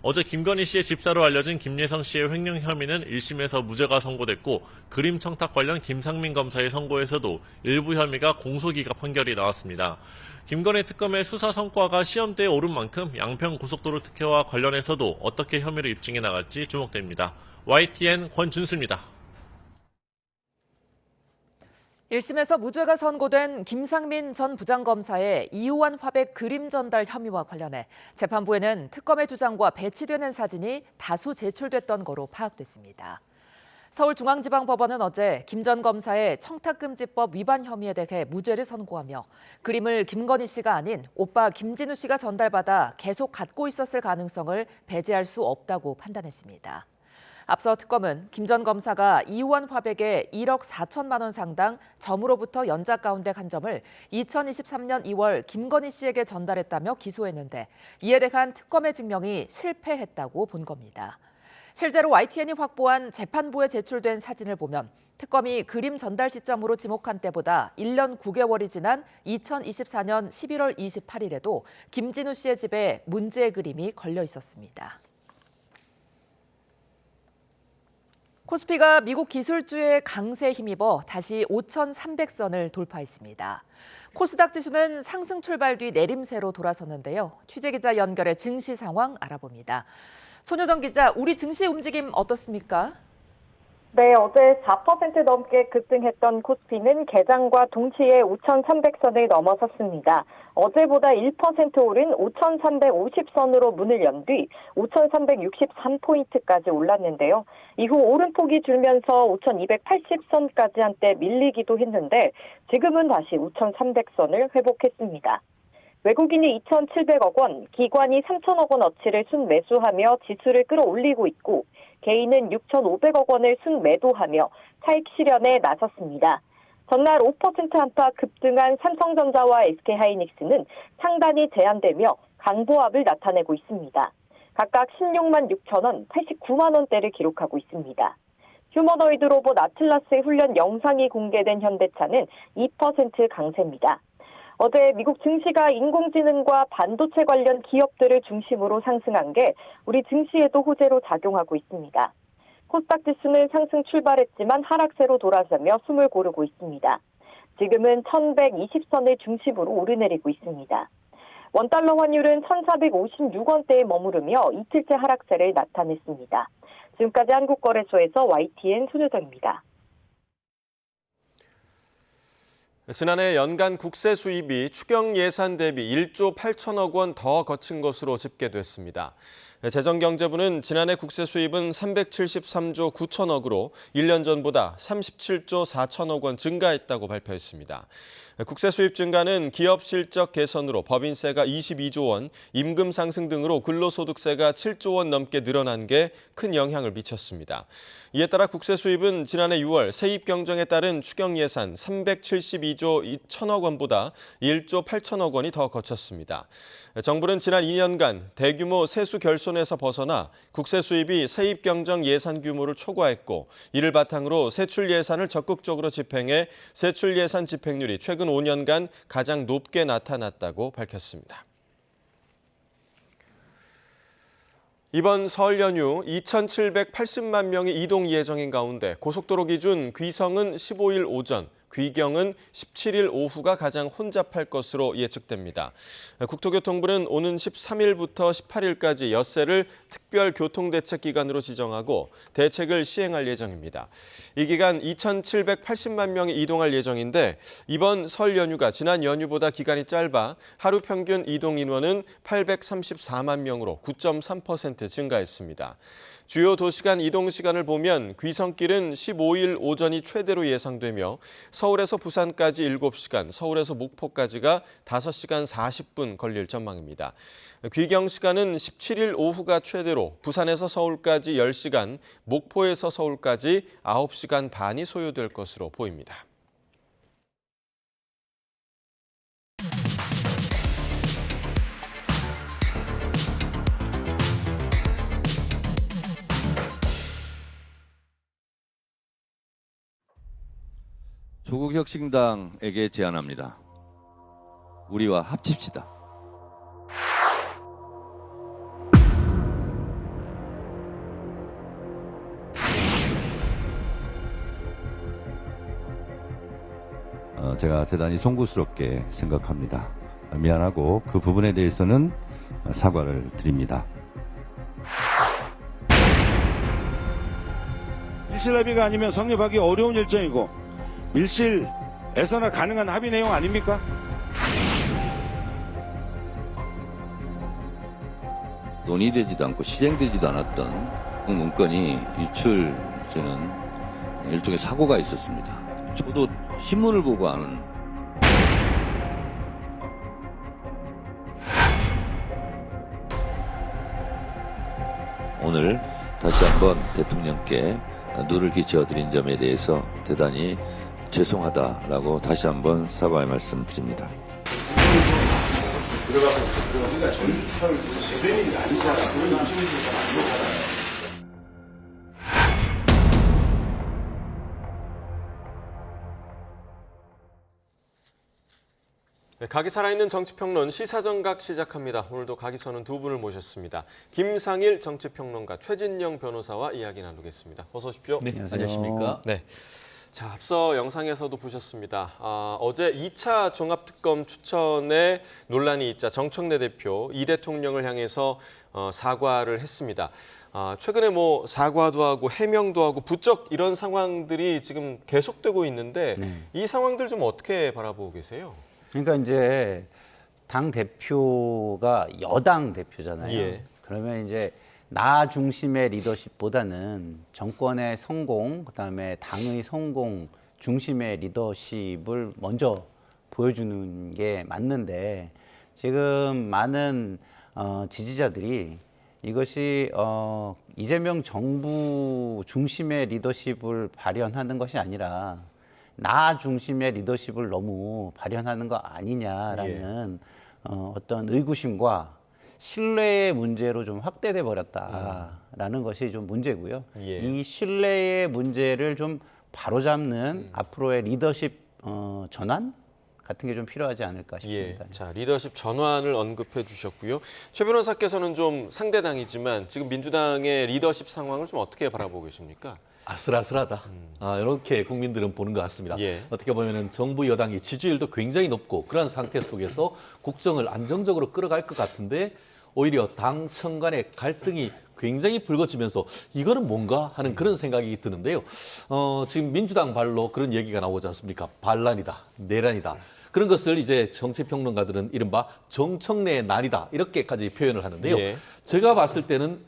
Speaker 15: 어제 김건희 씨의 집사로 알려진 김예성 씨의 횡령 혐의는 1심에서 무죄가 선고됐고 그림 청탁 관련 김상민 검사의 선고에서도 일부 혐의가 공소기각 판결이 나왔습니다. 김건희 특검의 수사 성과가 시험대에 오른 만큼 양평고속도로 특혜와 관련해서도 어떻게 혐의를 입증해 나갈지 주목됩니다. YTN 권준수입니다.
Speaker 9: 1심에서 무죄가 선고된 김상민 전 부장검사의 이호환 화백 그림 전달 혐의와 관련해 재판부에는 특검의 주장과 배치되는 사진이 다수 제출됐던 거로 파악됐습니다. 서울중앙지방법원은 어제 김 전 검사의 청탁금지법 위반 혐의에 대해 무죄를 선고하며 그림을 김건희 씨가 아닌 오빠 김진우 씨가 전달받아 계속 갖고 있었을 가능성을 배제할 수 없다고 판단했습니다. 앞서 특검은 김 전 검사가 이호환 화백에 1억 4천만 원 상당 점으로부터 연작 가운데 간 점을 2023년 2월 김건희 씨에게 전달했다며 기소했는데 이에 대한 특검의 증명이 실패했다고 본 겁니다. 실제로 YTN이 확보한 재판부에 제출된 사진을 보면 특검이 그림 전달 시점으로 지목한 때보다 1년 9개월이 지난 2024년 11월 28일에도 김진우 씨의 집에 문제의 그림이 걸려 있었습니다. 코스피가 미국 기술주의 강세에 힘입어 다시 5,300선을 돌파했습니다. 코스닥 지수는 상승 출발 뒤 내림세로 돌아섰는데요. 취재기자 연결해 증시 상황 알아봅니다. 손효정 기자, 우리 증시 움직임 어떻습니까?
Speaker 16: 네, 어제 4% 넘게 급등했던 코스피는 개장과 동시에 5,300선을 넘어섰습니다. 어제보다 1% 오른 5,350선으로 문을 연 뒤 5,363포인트까지 올랐는데요. 이후 오름폭이 줄면서 5,280선까지 한때 밀리기도 했는데 지금은 다시 5,300선을 회복했습니다. 외국인이 2,700억 원, 기관이 3,000억 원어치를 순매수하며 지수를 끌어올리고 있고 개인은 6,500억 원을 순매도하며 차익 실현에 나섰습니다. 전날 5% 안팎 급등한 삼성전자와 SK하이닉스는 상단이 제한되며 강보합을 나타내고 있습니다. 각각 16만 6천 원, 89만 원대를 기록하고 있습니다. 휴머노이드 로봇 아틀라스의 훈련 영상이 공개된 현대차는 2% 강세입니다. 어제 미국 증시가 인공지능과 반도체 관련 기업들을 중심으로 상승한 게 우리 증시에도 호재로 작용하고 있습니다. 코스닥 지수는 상승 출발했지만 하락세로 돌아서며 숨을 고르고 있습니다. 지금은 1120선을 중심으로 오르내리고 있습니다. 원달러 환율은 1456원대에 머무르며 이틀째 하락세를 나타냈습니다. 지금까지 한국거래소에서 YTN 손효정입니다.
Speaker 1: 지난해 연간 국세 수입이 추경 예산 대비 1조 8천억 원 더 거친 것으로 집계됐습니다. 재정경제부는 지난해 국세 수입은 373조 9천억으로 1년 전보다 37조 4천억 원 증가했다고 발표했습니다. 국세 수입 증가는 기업 실적 개선으로 법인세가 22조 원, 임금 상승 등으로 근로소득세가 7조 원 넘게 늘어난 게 큰 영향을 미쳤습니다. 이에 따라 국세 수입은 지난해 6월 세입 경정에 따른 추경 예산 372조 2천억 원보다 1조 8천억 원이 더 거쳤습니다. 정부는 지난 2년간 대규모 세수 결손에서 벗어나 국세 수입이 세입 경정 예산 규모를 초과했고, 이를 바탕으로 세출 예산을 적극적으로 집행해 세출 예산 집행률이 최근 5년간 가장 높게 나타났다고 밝혔습니다. 이번 설 연휴 2,780만 명이 이동 예정인 가운데 고속도로 기준 귀성은 15일 오전, 귀경은 17일 오후가 가장 혼잡할 것으로 예측됩니다. 국토교통부는 오는 13일부터 18일까지 엿새를 특별교통대책기간으로 지정하고 대책을 시행할 예정입니다. 이 기간 2,780만 명이 이동할 예정인데, 이번 설 연휴가 지난 연휴보다 기간이 짧아 하루 평균 이동 인원은 834만 명으로 9.3% 증가했습니다. 주요 도시 간 이동 시간을 보면 귀성길은 15일 오전이 최대로 예상되며 서울에서 부산까지 7시간, 서울에서 목포까지가 5시간 40분 걸릴 전망입니다. 귀경 시간은 17일 오후가 최대로 부산에서 서울까지 10시간, 목포에서 서울까지 9시간 반이 소요될 것으로 보입니다.
Speaker 4: 조국혁신당에게 제안합니다. 우리와 합칩시다. 제가 대단히 송구스럽게 생각합니다. 미안하고 그 부분에 대해서는 사과를 드립니다.
Speaker 17: 밀실합의가 아니면 성립하기 어려운 일정이고 밀실에서나 가능한 합의 내용 아닙니까?
Speaker 4: 논의되지도 않고 실행되지도 않았던 문건이 유출되는 일종의 사고가 있었습니다. 저도 신문을 보고 아는. 오늘 다시 한번 대통령께 누를 끼쳐드린 점에 대해서 대단히 죄송하다라고 다시 한번 사과의 말씀 드립니다.
Speaker 17: 우리가 전투를 대변인이 아니잖아. 그런 인식이 안 좋잖아요.
Speaker 1: 각이 살아있는 정치평론 시사정각 시작합니다. 오늘도 각이서는 두 분을 모셨습니다. 김상일 정치평론가, 최진영 변호사와 이야기 나누겠습니다. 어서 오십시오.
Speaker 18: 네, 안녕하십니까.
Speaker 1: 네. 자, 앞서 영상에서도 보셨습니다. 어제 2차 종합특검 추천에 논란이 있자 정청래 대표 이 대통령을 향해서 사과를 했습니다. 최근에 뭐 사과도 하고 해명도 하고 부쩍 이런 상황들이 지금 계속되고 있는데 이 상황들 좀 어떻게 바라보고 계세요?
Speaker 18: 그러니까 이제 당 대표가 여당 대표잖아요.
Speaker 1: 예.
Speaker 18: 그러면 이제 나 중심의 리더십보다는 정권의 성공, 그다음에 당의 성공 중심의 리더십을 먼저 보여주는 게 맞는데, 지금 많은 지지자들이 이것이 이재명 정부 중심의 리더십을 발현하는 것이 아니라 나 중심의 리더십을 너무 발현하는 거 아니냐라는 어떤 의구심과 신뢰의 문제로 좀 확대돼 버렸다라는 것이 좀 문제고요. 이 신뢰의 문제를 좀 바로잡는 앞으로의 리더십 전환, 같은 게 좀 필요하지 않을까 싶습니다.
Speaker 1: 예, 자 리더십 전환을 언급해 주셨고요. 최 변호사께서는 좀 상대당이지만 지금 민주당의 리더십 상황을 좀 어떻게 바라보고 계십니까?
Speaker 19: 아슬아슬하다. 이렇게 국민들은 보는 것 같습니다.
Speaker 1: 예.
Speaker 19: 어떻게 보면 정부 여당이 지지율도 굉장히 높고 그런 상태 속에서 국정을 안정적으로 끌어갈 것 같은데 오히려 당청 간의 갈등이 굉장히 불거지면서 이거는 뭔가 하는 그런 생각이 드는데요. 지금 민주당 발로 그런 얘기가 나오지 않습니까? 반란이다, 내란이다. 그런 것을 이제 정치평론가들은 이른바 정청래 난이다 이렇게까지 표현을 하는데요.
Speaker 1: 예.
Speaker 19: 제가 봤을 때는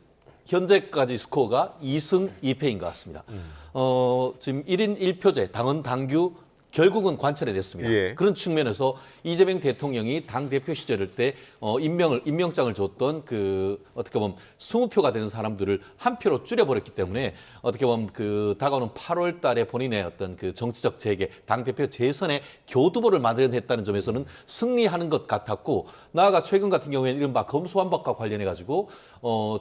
Speaker 19: 현재까지 스코어가 2승 2패인 것 같습니다. 지금 1인 1표제 당헌 당규 결국은 관철이 됐습니다.
Speaker 1: 예.
Speaker 19: 그런 측면에서 이재명 대통령이 당대표 시절 때 임명장을 줬던 그 어떻게 보면 20표가 되는 사람들을 한 표로 줄여버렸기 때문에 어떻게 보면 그 다가오는 8월 달에 본인의 어떤 그 정치적 재개, 당대표 재선의 교두보를 마련했다는 점에서는 승리하는 것 같았고 나아가 최근 같은 경우에는 이른바 검수완박과 관련해 가지고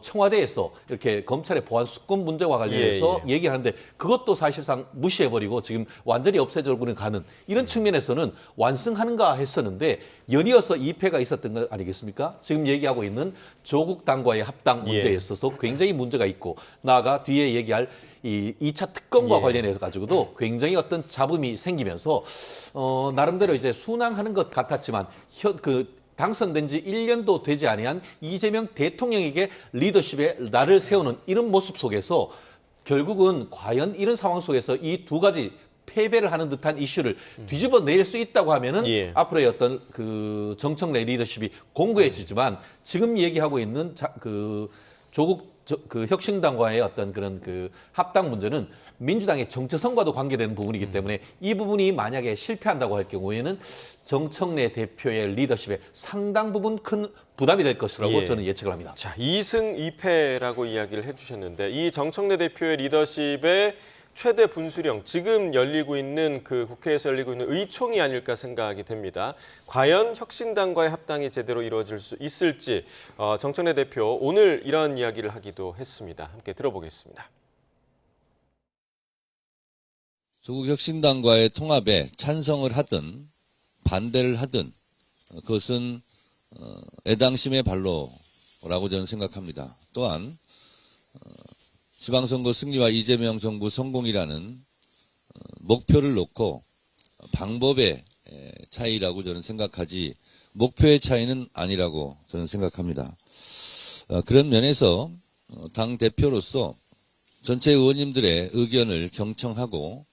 Speaker 19: 청와대에서 이렇게 검찰의 보안 수권 문제와 관련해서 얘기를 하는데 그것도 사실상 무시해버리고 지금 완전히 없애려고 가는 이런 측면에서는 완승하는가 했었는데 연이어서 2패가 있었던 것 아니겠습니까? 지금 얘기하고 있는 조국 당과의 합당 문제에 있어서 굉장히 문제가 있고 나아가 뒤에 얘기할 이 2차 특검과 관련해서 가지고도 굉장히 어떤 잡음이 생기면서 나름대로 이제 순항하는 것 같았지만 당선된 지 1년도 되지 아니한 이재명 대통령에게 리더십의 날을 세우는 이런 모습 속에서 결국은 과연 이런 상황 속에서 이 두 가지 패배를 하는 듯한 이슈를 뒤집어 낼 수 있다고 하면은 앞으로의 어떤 그 정청래 리더십이 공고해지지만 지금 얘기하고 있는 조국 혁신당과의 어떤 그런 그 합당 문제는 민주당의 정체성과도 관계되는 부분이기 때문에 이 부분이 만약에 실패한다고 할 경우에는 정청래 대표의 리더십에 상당 부분 큰 부담이 될 것이라고 저는 예측을 합니다.
Speaker 1: 자, 2승 2패라고 이야기를 해주셨는데 이 정청래 대표의 리더십에 최대 분수령, 지금 열리고 있는 그 국회에서 열리고 있는 의총이 아닐까 생각이 됩니다. 과연 혁신당과의 합당이 제대로 이루어질 수 있을지 정청래 대표 오늘 이런 이야기를 하기도 했습니다. 함께 들어보겠습니다.
Speaker 4: 조국 혁신당과의 통합에 찬성을 하든 반대를 하든 그것은 애당심의 발로라고 저는 생각합니다. 또한 지방선거 승리와 이재명 정부 성공이라는 목표를 놓고 방법의 차이라고 저는 생각하지 목표의 차이는 아니라고 저는 생각합니다. 그런 면에서 당 대표로서 전체 의원님들의 의견을 경청하고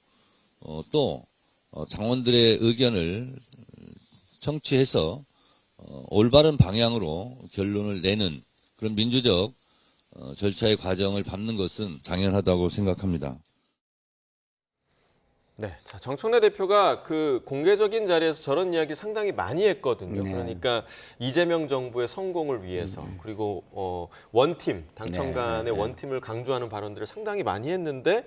Speaker 4: 또 당원들의 의견을 청취해서 올바른 방향으로 결론을 내는 그런 민주적 절차의 과정을 밟는 것은 당연하다고 생각합니다.
Speaker 1: 네, 자 정청래 대표가 그 공개적인 자리에서 저런 이야기 상당히 많이 했거든요. 그러니까 이재명 정부의 성공을 위해서 그리고 원팀 당청 간의 원팀을 강조하는 발언들을 상당히 많이 했는데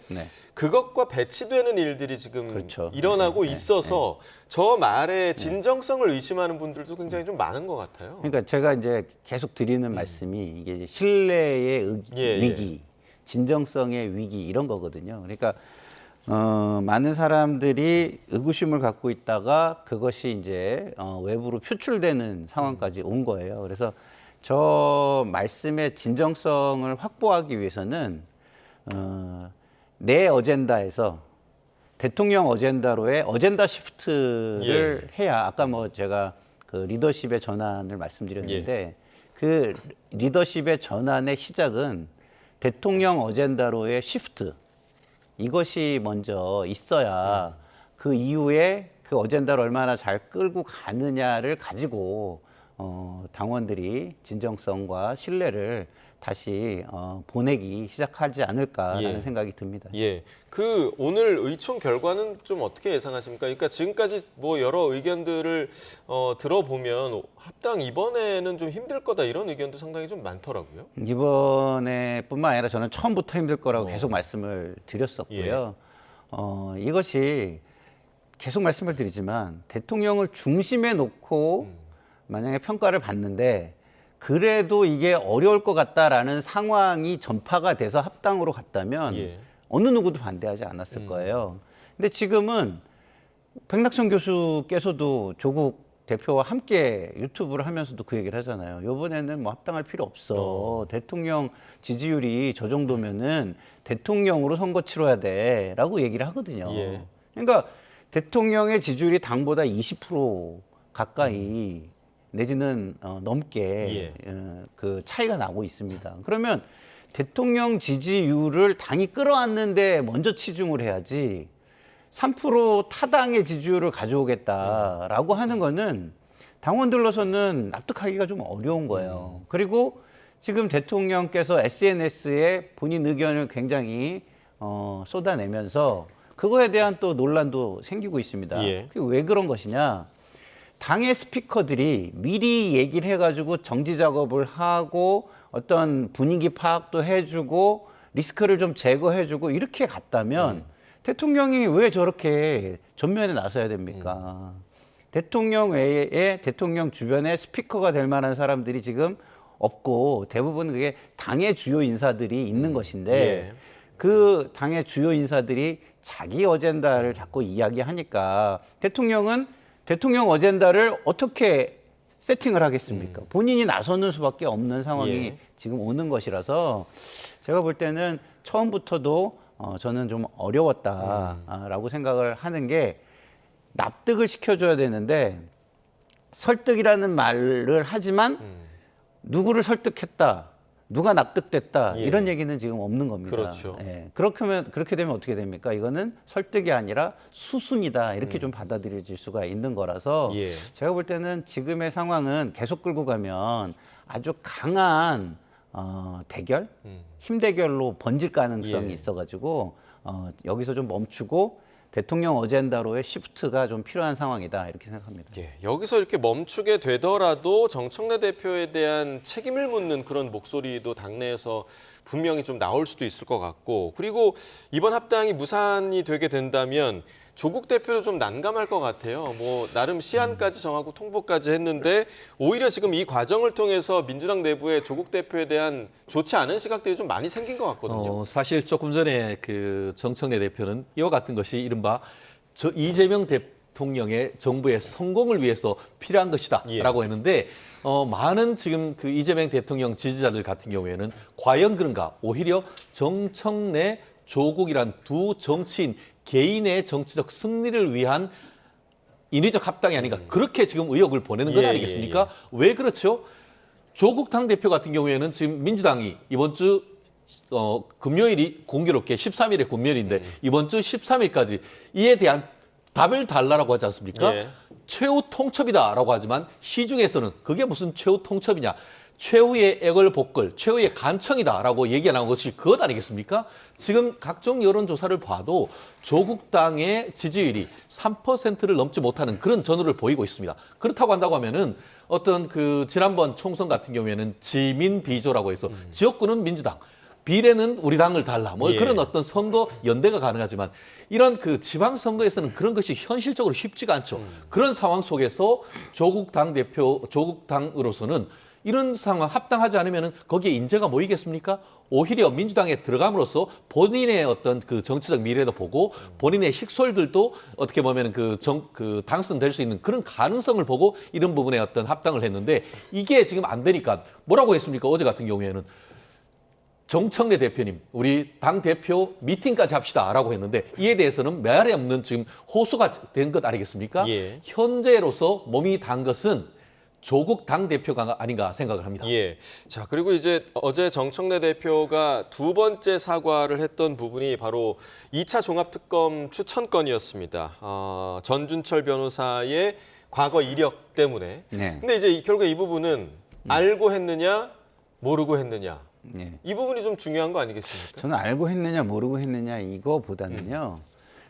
Speaker 1: 그것과 배치되는 일들이 지금 일어나고 있어서 저 말의 진정성을 의심하는 분들도 굉장히 좀 많은 것 같아요.
Speaker 18: 그러니까 제가 이제 계속 드리는 말씀이 이게 이제 신뢰의 위기, 진정성의 위기 이런 거거든요. 그러니까 많은 사람들이 의구심을 갖고 있다가 그것이 이제 외부로 표출되는 상황까지 온 거예요. 그래서 저 말씀의 진정성을 확보하기 위해서는 내 어젠다에서 대통령 어젠다로의 어젠다 시프트를 해야 아까 뭐 제가 그 리더십의 전환을 말씀드렸는데 그 리더십의 전환의 시작은 대통령 어젠다로의 시프트 이것이 먼저 있어야 그 이후에 그 어젠다를 얼마나 잘 끌고 가느냐를 가지고 당원들이 진정성과 신뢰를 다시 보내기 시작하지 않을까라는 생각이 듭니다.
Speaker 1: 그 오늘 의총 결과는 좀 어떻게 예상하십니까? 그러니까 지금까지 뭐 여러 의견들을 들어보면 합당 이번에는 좀 힘들 거다 이런 의견도 상당히 좀 많더라고요.
Speaker 18: 이번에뿐만 아니라 저는 처음부터 힘들 거라고 계속 말씀을 드렸었고요. 이것이 계속 말씀을 드리지만 대통령을 중심에 놓고 만약에 평가를 받는데 그래도 이게 어려울 것 같다라는 상황이 전파가 돼서 합당으로 갔다면 어느 누구도 반대하지 않았을 거예요. 근데 지금은 백낙천 교수께서도 조국 대표와 함께 유튜브를 하면서도 그 얘기를 하잖아요. 이번에는 뭐 합당할 필요 없어. 대통령 지지율이 저 정도면은 대통령으로 선거 치러야 돼라고 얘기를 하거든요.
Speaker 1: 예.
Speaker 18: 그러니까 대통령의 지지율이 당보다 20% 가까이 내지는 넘게 그 차이가 나고 있습니다. 그러면 대통령 지지율을 당이 끌어안는데 먼저 치중을 해야지 3% 타당의 지지율을 가져오겠다라고 하는 거는 당원들로서는 납득하기가 좀 어려운 거예요. 그리고 지금 대통령께서 SNS에 본인 의견을 굉장히 쏟아내면서 그거에 대한 또 논란도 생기고 있습니다. 그게 왜 그런 것이냐? 당의 스피커들이 미리 얘기를 해가지고 정지 작업을 하고 어떤 분위기 파악도 해주고 리스크를 좀 제거해주고 이렇게 갔다면 대통령이 왜 저렇게 전면에 나서야 됩니까? 대통령 외에 대통령 주변에 스피커가 될 만한 사람들이 지금 없고 대부분 그게 당의 주요 인사들이 있는 것인데 그 당의 주요 인사들이 자기 어젠다를 자꾸 이야기하니까 대통령은 대통령 어젠다를 어떻게 세팅을 하겠습니까? 본인이 나서는 수밖에 없는 상황이 지금 오는 것이라서 제가 볼 때는 처음부터도 저는 좀 어려웠다라고 생각을 하는 게 납득을 시켜줘야 되는데 설득이라는 말을 하지만 누구를 설득했다, 누가 납득됐다 이런 얘기는 지금 없는 겁니다.
Speaker 1: 그렇죠.
Speaker 18: 그렇게 되면 어떻게 됩니까? 이거는 설득이 아니라 수순이다 이렇게 좀 받아들여질 수가 있는 거라서 제가 볼 때는 지금의 상황은 계속 끌고 가면 아주 강한 대결, 힘대결로 번질 가능성이 있어가지고 여기서 좀 멈추고 대통령 어젠다로의 시프트가 좀 필요한 상황이다 이렇게 생각합니다.
Speaker 1: 여기서 이렇게 멈추게 되더라도 정청래 대표에 대한 책임을 묻는 그런 목소리도 당내에서 분명히 좀 나올 수도 있을 것 같고 그리고 이번 합당이 무산이 되게 된다면 조국 대표도 좀 난감할 것 같아요. 뭐 나름 시한까지 정하고 통보까지 했는데 오히려 지금 이 과정을 통해서 민주당 내부에 조국 대표에 대한 좋지 않은 시각들이 좀 많이 생긴 것 같거든요.
Speaker 19: 사실 조금 전에 그 정청래 대표는 이와 같은 것이 이른바 이재명 대통령의 정부의 성공을 위해서 필요한 것이다라고 했는데 많은 지금 그 이재명 대통령 지지자들 같은 경우에는 과연 그런가? 오히려 정청래, 조국이란 두 정치인 개인의 정치적 승리를 위한 인위적 합당이 아닌가 그렇게 지금 의혹을 보내는 것 아니겠습니까? 왜 그렇죠? 조국 당대표 같은 경우에는 지금 민주당이 이번 주 금요일이 공교롭게 13일에 금요일인데 이번 주 13일까지 이에 대한 답을 달라라고 하지 않습니까? 최후 통첩이다라고 하지만 시중에서는 그게 무슨 최후 통첩이냐? 최후의 애걸복걸, 최후의 간청이다라고 얘기가 나온 것이 그것 아니겠습니까? 지금 각종 여론조사를 봐도 조국 당의 지지율이 3%를 넘지 못하는 그런 전후를 보이고 있습니다. 그렇다고 한다고 하면은 어떤 그 지난번 총선 같은 경우에는 지민 비조라고 해서 지역구는 민주당, 비례는 우리 당을 달라 뭐 그런 어떤 선거 연대가 가능하지만 이런 그 지방선거에서는 그런 것이 현실적으로 쉽지가 않죠. 그런 상황 속에서 조국 당대표, 조국 당으로서는 이런 상황 합당하지 않으면 거기에 인재가 모이겠습니까? 오히려 민주당에 들어감으로써 본인의 어떤 그 정치적 미래도 보고 본인의 식솔들도 어떻게 보면 그 당선될 수 있는 그런 가능성을 보고 이런 부분에 어떤 합당을 했는데 이게 지금 안 되니까 뭐라고 했습니까? 어제 같은 경우에는 정청래 대표님, 우리 당 대표 미팅까지 합시다라고 했는데 이에 대해서는 메아리 없는 지금 호소가 된 것 아니겠습니까? 현재로서 몸이 단 것은 조국 당대표가 아닌가 생각을 합니다.
Speaker 1: 자, 그리고 이제 어제 정청래 대표가 두 번째 사과를 했던 부분이 바로 2차 종합특검 추천건이었습니다. 전준철 변호사의 과거 이력 때문에. 근데 이제 결국 이 부분은 알고 했느냐, 모르고 했느냐. 이 부분이 좀 중요한 거 아니겠습니까?
Speaker 18: 저는 알고 했느냐, 모르고 했느냐 이거보다는요.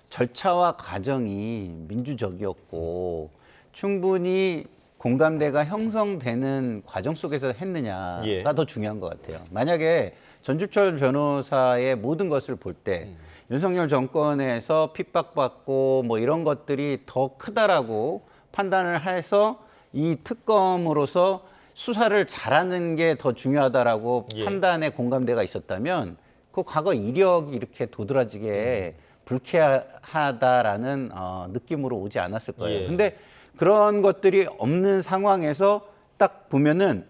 Speaker 18: 절차와 과정이 민주적이었고 충분히 공감대가 형성되는 과정 속에서 했느냐가 더 중요한 것 같아요. 만약에 전준철 변호사의 모든 것을 볼 때 윤석열 정권에서 핍박받고 뭐 이런 것들이 더 크다라고 판단을 해서 이 특검으로서 수사를 잘하는 게 더 중요하다라고 판단에 공감대가 있었다면 그 과거 이력이 이렇게 도드라지게 불쾌하다라는 느낌으로 오지 않았을 거예요.
Speaker 1: 예.
Speaker 18: 근데 그런 것들이 없는 상황에서 딱 보면은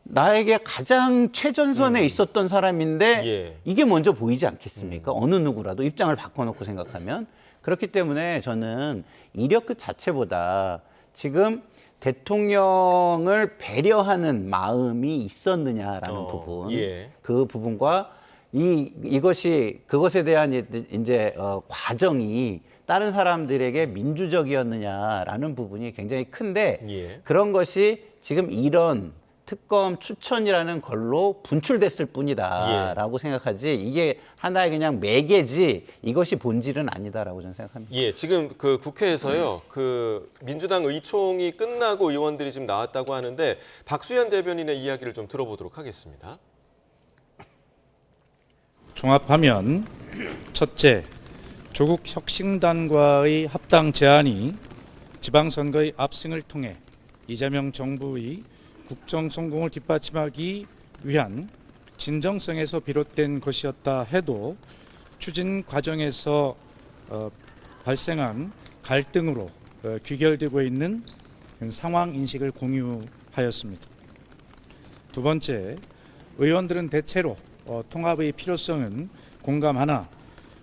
Speaker 18: 나에게 가장 최전선에 있었던 사람인데
Speaker 1: 예.
Speaker 18: 이게 먼저 보이지 않겠습니까? 어느 누구라도 입장을 바꿔놓고 생각하면. 그렇기 때문에 저는 이력 그 자체보다 지금 대통령을 배려하는 마음이 있었느냐라는 부분,
Speaker 1: 예.
Speaker 18: 그 부분과 그것에 대한 이제 과정이 다른 사람들에게 민주적이었느냐라는 부분이 굉장히 큰데
Speaker 1: 예.
Speaker 18: 그런 것이 지금 이런 특검 추천이라는 걸로 분출됐을 뿐이다라고 생각하지 이게 하나의 그냥 매개지 이것이 본질은 아니다라고 저는 생각합니다.
Speaker 1: 예, 지금 그 국회에서요, 그 민주당 의총이 끝나고 의원들이 지금 나왔다고 하는데 박수현 대변인의 이야기를 좀 들어보도록 하겠습니다.
Speaker 20: 종합하면 첫째, 조국 혁신단과의 합당 제안이 지방선거의 압승을 통해 이재명 정부의 국정 성공을 뒷받침하기 위한 진정성에서 비롯된 것이었다 해도 추진 과정에서 발생한 갈등으로 귀결되고 있는 상황 인식을 공유하였습니다. 두 번째, 의원들은 대체로 통합의 필요성은 공감하나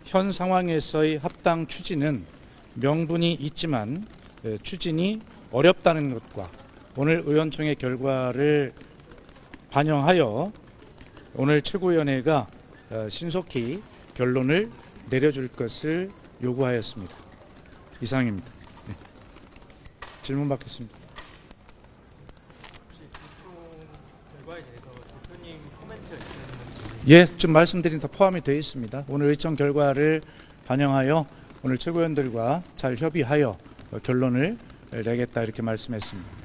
Speaker 20: 현 상황에서의 합당 추진은 명분이 있지만 추진이 어렵다는 것과 오늘 의원총회 결과를 반영하여 오늘 최고위원회가 신속히 결론을 내려줄 것을 요구하였습니다. 이상입니다. 네. 질문 받겠습니다. 예, 좀 말씀드린 다 포함이 되어 있습니다. 오늘 의총 결과를 반영하여 오늘 최고위원들과 잘 협의하여 결론을 내겠다 이렇게 말씀했습니다.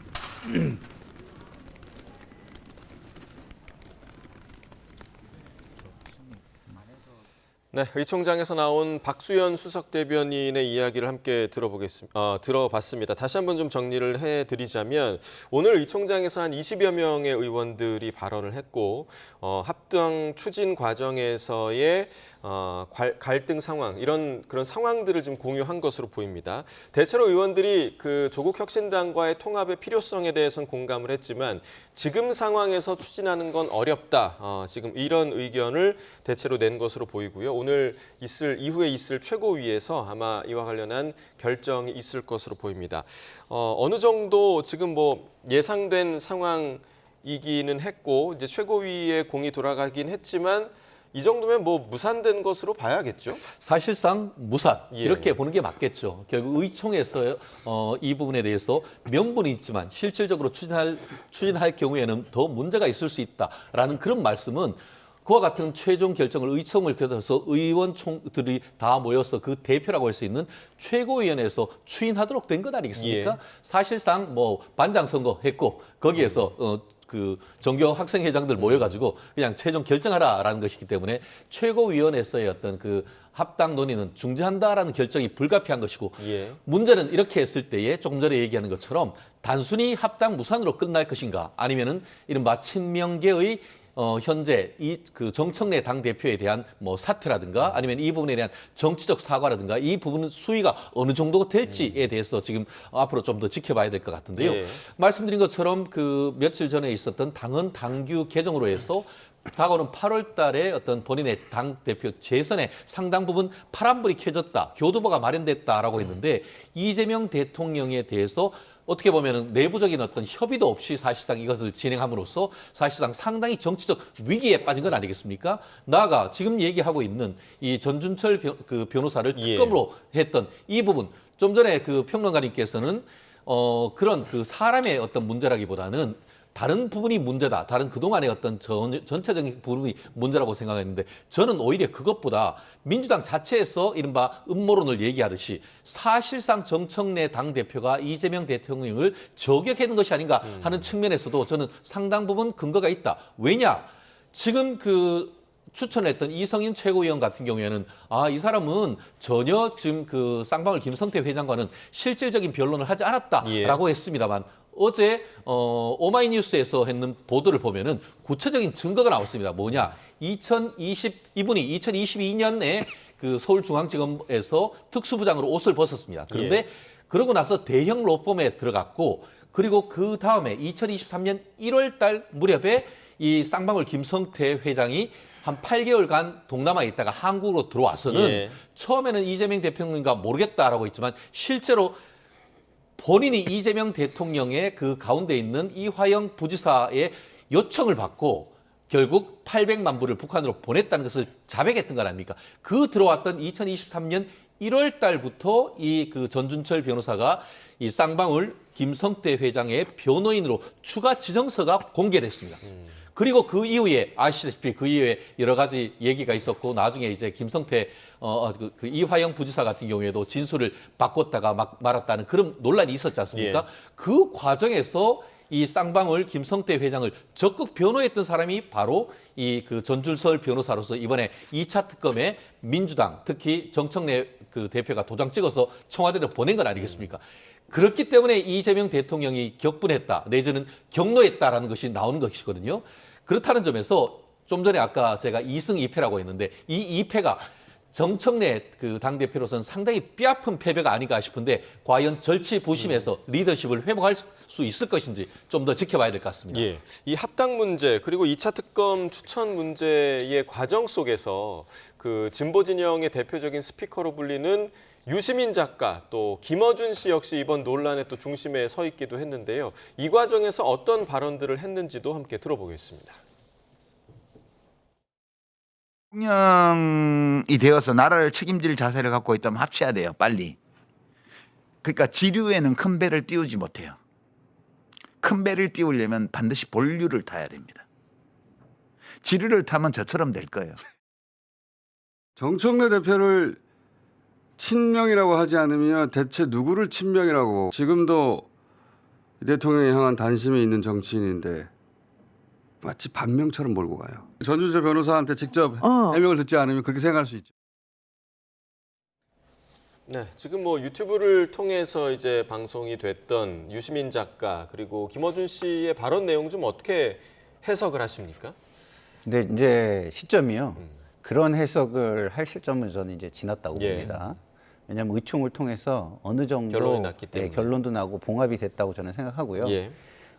Speaker 1: 네, 의총장에서 나온 박수현 수석 대변인의 이야기를 함께 들어봤습니다. 다시 한번 좀 정리를 해드리자면 오늘 의총장에서 한 20여 명의 의원들이 발언을 했고 합당 추진 과정에서의 갈등 상황 그런 상황들을 좀 공유한 것으로 보입니다. 대체로 의원들이 그 조국 혁신당과의 통합의 필요성에 대해서는 공감을 했지만 지금 상황에서 추진하는 건 어렵다. 지금 이런 의견을 대체로 낸 것으로 보이고요. 이후에 있을 최고위에서 아마 이와 관련한 결정이 있을 것으로 보입니다. 어느 정도 지금 뭐 예상된 상황이기는 했고 이제 최고위에 공이 돌아가긴 했지만 이 정도면 뭐 무산된 것으로 봐야겠죠?
Speaker 19: 사실상 무산
Speaker 1: 예.
Speaker 19: 이렇게 보는 게 맞겠죠. 결국 의총에서 이 부분에 대해서 명분이 있지만 실질적으로 추진할 경우에는 더 문제가 있을 수 있다라는 그런 말씀은 그와 같은 최종 결정을 의총을 거쳐서 의원총들이 다 모여서 그 대표라고 할 수 있는 최고위원회에서 추인하도록 된 것 아니겠습니까?
Speaker 1: 예.
Speaker 19: 사실상 뭐 반장 선거했고 거기에서 그 전교 학생회장들 모여가지고 그냥 최종 결정하라라는 것이기 때문에 최고위원회에서의 어떤 그 합당 논의는 중지한다라는 결정이 불가피한 것이고
Speaker 1: 예.
Speaker 19: 문제는 이렇게 했을 때에 조금 전에 얘기하는 것처럼 단순히 합당 무산으로 끝날 것인가 아니면은 이른바 친명계의 현재 그 정청래 당 대표에 대한 뭐 사퇴라든가 아니면 이 부분에 대한 정치적 사과라든가 이 부분은 수위가 어느 정도가 될지에 대해서 지금 앞으로 좀 더 지켜봐야 될 것 같은데요.
Speaker 1: 예.
Speaker 19: 말씀드린 것처럼 그 며칠 전에 있었던 당헌 당규 개정으로 해서 다가오는 8월 달에 어떤 본인의 당 대표 재선에 상당 부분 파란불이 켜졌다, 교두보가 마련됐다라고 했는데 이재명 대통령에 대해서 어떻게 보면 내부적인 어떤 협의도 없이 사실상 이것을 진행함으로써 사실상 상당히 정치적 위기에 빠진 건 아니겠습니까? 나아가 지금 얘기하고 있는 이 전준철 그 변호사를 특검으로 했던 이 부분 좀 전에 그 평론가님께서는 그런 그 사람의 어떤 문제라기보다는 다른 부분이 문제다. 다른 그동안의 어떤 전체적인 부분이 문제라고 생각했는데 저는 오히려 그것보다 민주당 자체에서 이른바 음모론을 얘기하듯이 사실상 정청래 당대표가 이재명 대통령을 저격하는 것이 아닌가 하는 측면에서도 저는 상당 부분 근거가 있다. 왜냐? 지금 추천했던 이성인 최고위원 같은 경우에는 이 사람은 전혀 지금 그 쌍방울 김성태 회장과는 실질적인 변론을 하지 않았다라고 했습니다만 어제 오마이뉴스에서 했는 보도를 보면은 구체적인 증거가 나왔습니다. 뭐냐? 이분이 2022년에 그 서울중앙지검에서 특수부장으로 옷을 벗었습니다. 그런데 그러고 나서 대형 로펌에 들어갔고 그리고 그 다음에 2023년 1월 달 무렵에 이 쌍방울 김성태 회장이 한 8개월간 동남아에 있다가 한국으로 들어와서는 처음에는 이재명 대통령인가 모르겠다라고 했지만 실제로 본인이 이재명 대통령의 그 가운데 있는 이화영 부지사의 요청을 받고 결국 800만 불을 북한으로 보냈다는 것을 자백했던 거 아닙니까? 그 들어왔던 2023년 1월 달부터 이 그 전준철 변호사가 이 쌍방울 김성태 회장의 변호인으로 추가 지정서가 공개됐습니다. 그리고 그 이후에 아시다시피 그 이후에 여러 가지 얘기가 있었고 나중에 이제 김성태 그 이화영 부지사 같은 경우에도 진술을 바꿨다가 말았다는 그런 논란이 있었지 않습니까? 그 과정에서 이 쌍방울 김성태 회장을 적극 변호했던 사람이 바로 이 그 전준설 변호사로서 이번에 2차 특검에 민주당 특히 정청래 그 대표가 도장 찍어서 청와대로 보낸 건 아니겠습니까? 그렇기 때문에 이재명 대통령이 격분했다 내지는 격노했다라는 것이 나오는 것이거든요. 그렇다는 점에서 좀 전에 아까 제가 2승 2패라고 했는데 이 2패가 정청래 그 당대표로서는 상당히 뼈아픈 패배가 아닌가 싶은데 과연 절치부심에서 리더십을 회복할 수 있을 것인지 좀 더 지켜봐야 될 것 같습니다.
Speaker 1: 이 합당 문제 그리고 2차 특검 추천 문제의 과정 속에서 그 진보 진영의 대표적인 스피커로 불리는 유시민 작가 또 김어준 씨 역시 이번 논란의 또 중심에 서 있기도 했는데요. 이 과정에서 어떤 발언들을 했는지도 함께 들어보겠습니다.
Speaker 21: 대통령이 되어서 나라를 책임질 자세를 갖고 있다면 합쳐야 돼요. 빨리. 그러니까 지류에는 큰 배를 띄우지 못해요. 큰 배를 띄우려면 반드시 본류를 타야 됩니다. 지류를 타면 저처럼 될 거예요.
Speaker 22: 정청래 대표를 친명이라고 하지 않으면 대체 누구를 친명이라고. 지금도 대통령에 향한 단심이 있는 정치인인데 마치 반명처럼 몰고 가요. 전준철 변호사한테 직접 해명을 듣지 않으면 그렇게 생각할 수 있죠.
Speaker 1: 네, 지금 뭐 유튜브를 통해서 이제 방송이 됐던 유시민 작가 그리고 김어준 씨의 발언 내용 좀 어떻게 해석을 하십니까?
Speaker 18: 근데 이제 시점이요. 그런 해석을 할 시점은 저는 이제 지났다고 봅니다. 왜냐하면 의총을 통해서 어느 정도
Speaker 1: 결론이 났기 때문에.
Speaker 18: 결론도 나고 봉합이 됐다고 저는 생각하고요.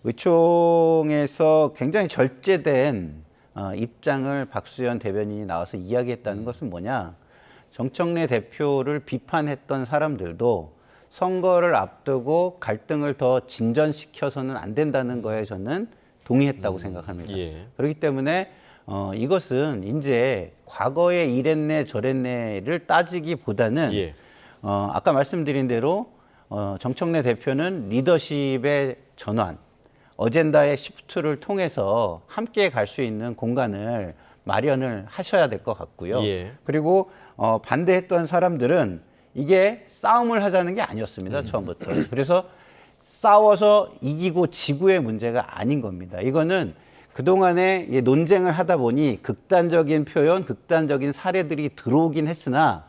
Speaker 18: 의총에서 굉장히 절제된 입장을 박수현 대변인이 나와서 이야기했다는 것은 뭐냐? 정청래 대표를 비판했던 사람들도 선거를 앞두고 갈등을 더 진전시켜서는 안 된다는 거에 저는 동의했다고 생각합니다. 그렇기 때문에 이것은 이제 과거에 이랬네 저랬네를 따지기보다는 아까 말씀드린 대로 정청래 대표는 리더십의 전환, 어젠다의 시프트를 통해서 함께 갈 수 있는 공간을 마련을 하셔야 될 것 같고요. 그리고 반대했던 사람들은 이게 싸움을 하자는 게 아니었습니다. 처음부터. 그래서 싸워서 이기고 지구의 문제가 아닌 겁니다. 이거는 그동안에 논쟁을 하다 보니 극단적인 표현, 극단적인 사례들이 들어오긴 했으나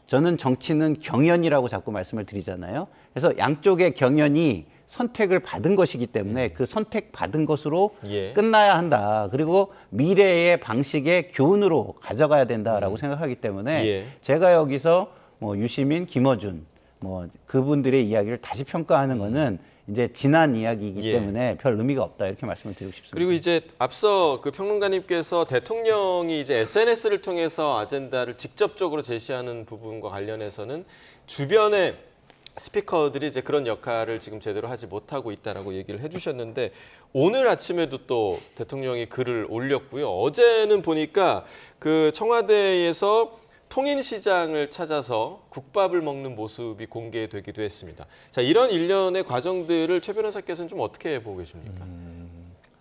Speaker 18: 저는 정치는 경연이라고 자꾸 말씀을 드리잖아요. 그래서 양쪽의 경연이 선택을 받은 것이기 때문에 그 선택받은 것으로 끝나야 한다. 그리고 미래의 방식의 교훈으로 가져가야 된다라고 생각하기 때문에 제가 여기서 뭐 유시민, 김어준 뭐 그분들의 이야기를 다시 평가하는 거는 이제 지난 이야기이기 때문에 별 의미가 없다 이렇게 말씀을 드리고 싶습니다.
Speaker 1: 그리고 이제 앞서 그 평론가님께서 대통령이 이제 SNS를 통해서 아젠다를 직접적으로 제시하는 부분과 관련해서는 주변에 스피커들이 이제 그런 역할을 지금 제대로 하지 못하고 있다라고 얘기를 해주셨는데 오늘 아침에도 또 대통령이 글을 올렸고요. 어제는 보니까 그 청와대에서 통인시장을 찾아서 국밥을 먹는 모습이 공개되기도 했습니다. 자, 이런 일련의 과정들을 최 변호사께서는 좀 어떻게 보고 계십니까?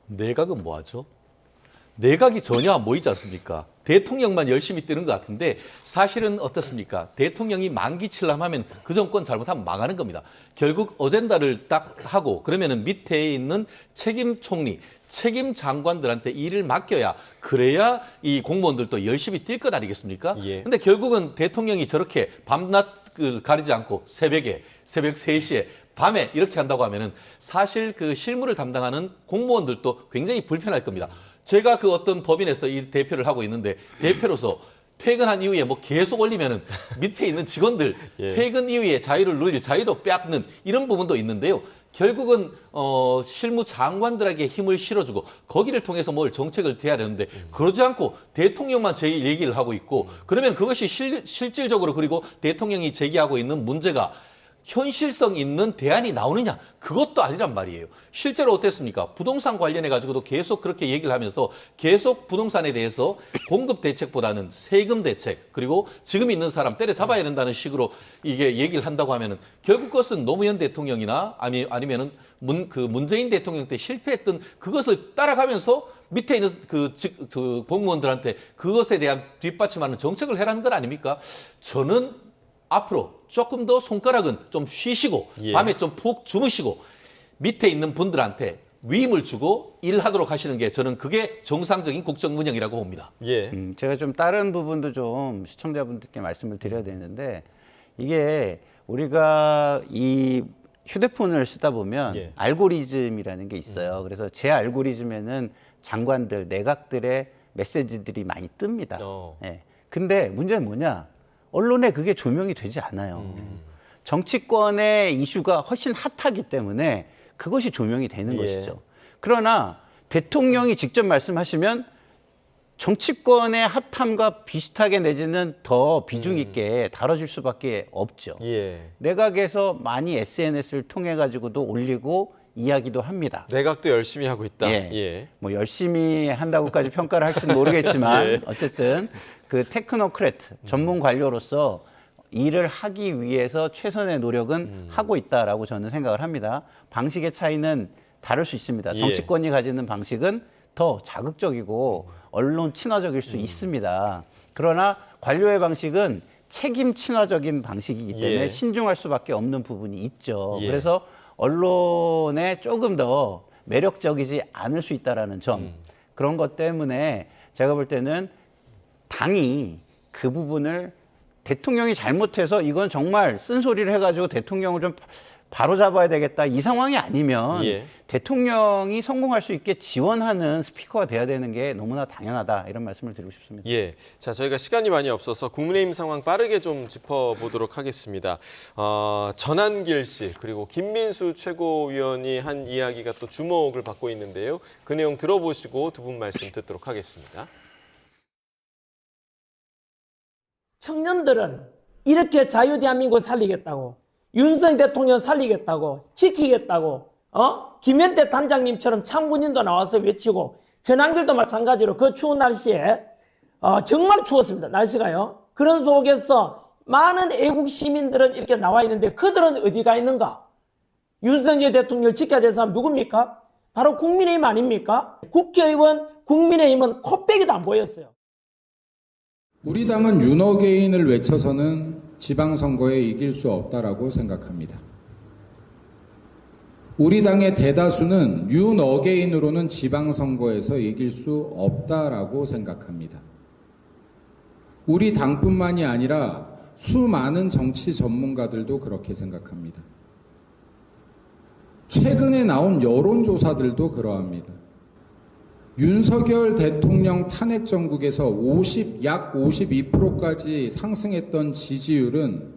Speaker 19: 내각은 뭐하죠? 내각이 전혀 안 보이지 않습니까? 대통령만 열심히 뜨는 것 같은데 사실은 어떻습니까? 대통령이 만기칠람하면 그 정권 잘못하면 망하는 겁니다. 결국 어젠다를 딱 하고 그러면은 밑에 있는 책임 총리, 책임 장관들한테 일을 맡겨야 그래야 이 공무원들도 열심히 뛸 것 아니겠습니까? 근데 결국은 대통령이 저렇게 밤낮 가리지 않고 새벽에 새벽 3시에 밤에 이렇게 한다고 하면은 사실 그 실무를 담당하는 공무원들도 굉장히 불편할 겁니다. 제가 그 어떤 법인에서 이 대표를 하고 있는데 대표로서 퇴근한 이후에 뭐 계속 올리면은 밑에 있는 직원들
Speaker 1: 예.
Speaker 19: 퇴근 이후에 자유를 누릴 자유도 빼앗는 이런 부분도 있는데요. 결국은 실무 장관들에게 힘을 실어주고 거기를 통해서 뭘 정책을 대야 되는데 그러지 않고 대통령만 제일 얘기를 하고 있고 그러면 그것이 실질적으로 그리고 대통령이 제기하고 있는 문제가 현실성 있는 대안이 나오느냐? 그것도 아니란 말이에요. 실제로 어땠습니까? 부동산 관련해 가지고도 계속 그렇게 얘기를 하면서 계속 부동산에 대해서 공급 대책보다는 세금 대책 그리고 지금 있는 사람 때려잡아야 된다는 식으로 이게 얘기를 한다고 하면은 결국 그것은 노무현 대통령이나 아니면은 문재인 대통령 때 실패했던 그것을 따라가면서 밑에 있는 그 공무원들한테 그것에 대한 뒷받침하는 정책을 해라는 것 아닙니까? 저는 앞으로 조금 더 손가락은 좀 쉬시고 밤에 좀 푹 주무시고 밑에 있는 분들한테 위임을 주고 일하도록 하시는 게 저는 그게 정상적인 국정 운영이라고 봅니다.
Speaker 18: 제가 좀 다른 부분도 좀 시청자분들께 말씀을 드려야 되는데 이게 우리가 이 휴대폰을 쓰다 보면 알고리즘이라는 게 있어요. 그래서 제 알고리즘에는 장관들, 내각들의 메시지들이 많이 뜹니다. 근데 문제는 뭐냐? 언론에 그게 조명이 되지 않아요. 정치권의 이슈가 훨씬 핫하기 때문에 그것이 조명이 되는 것이죠. 그러나 대통령이 직접 말씀하시면 정치권의 핫함과 비슷하게 내지는 더 비중 있게 다뤄질 수밖에 없죠. 내각에서 많이 SNS를 통해 가지고도 올리고 이야기도 합니다.
Speaker 1: 내각도 열심히 하고 있다.
Speaker 18: 뭐 열심히 한다고까지 평가를 할지는 모르겠지만 어쨌든 그 테크노크래트 전문 관료로서 일을 하기 위해서 최선의 노력은 하고 있다라고 저는 생각을 합니다. 방식의 차이는 다를 수 있습니다. 정치권이 가지는 방식은 더 자극적이고 언론 친화적일 수 있습니다. 그러나 관료의 방식은 책임 친화적인 방식이기 때문에 신중할 수밖에 없는 부분이 있죠. 그래서 언론에 조금 더 매력적이지 않을 수 있다라는 점 그런 것 때문에 제가 볼 때는 당이 그 부분을 대통령이 잘못해서 이건 정말 쓴소리를 해가지고 대통령을 좀 바로 잡아야 되겠다 이 상황이 아니면 대통령이 성공할 수 있게 지원하는 스피커가 돼야 되는 게 너무나 당연하다 이런 말씀을 드리고 싶습니다.
Speaker 1: 자, 저희가 시간이 많이 없어서 국민의힘 상황 빠르게 좀 짚어보도록 하겠습니다. 전한길 씨 그리고 김민수 최고위원이 한 이야기가 또 주목을 받고 있는데요. 그 내용 들어보시고 두 분 말씀 듣도록 하겠습니다.
Speaker 2: 청년들은 이렇게 자유대한민국을 살리겠다고 윤석열 대통령 살리겠다고 지키겠다고 김현태 단장님처럼 참군인도 나와서 외치고 전한길도 마찬가지로 그 추운 날씨에 정말 추웠습니다. 날씨가요. 그런 속에서 많은 애국 시민들은 이렇게 나와 있는데 그들은 어디가 있는가? 윤석열 대통령을 지켜야 될 사람 누굽니까? 바로 국민의힘 아닙니까? 국회의원 국민의힘은 코빼기도 안 보였어요.
Speaker 5: 우리 당은 윤어게인을 외쳐서는 지방선거에 이길 수 없다라고 생각합니다. 우리 당의 대다수는 윤어게인으로는 지방선거에서 이길 수 없다라고 생각합니다. 우리 당뿐만이 아니라 수많은 정치 전문가들도 그렇게 생각합니다. 최근에 나온 여론조사들도 그러합니다. 윤석열 대통령 탄핵 정국에서 약 52%까지 상승했던 지지율은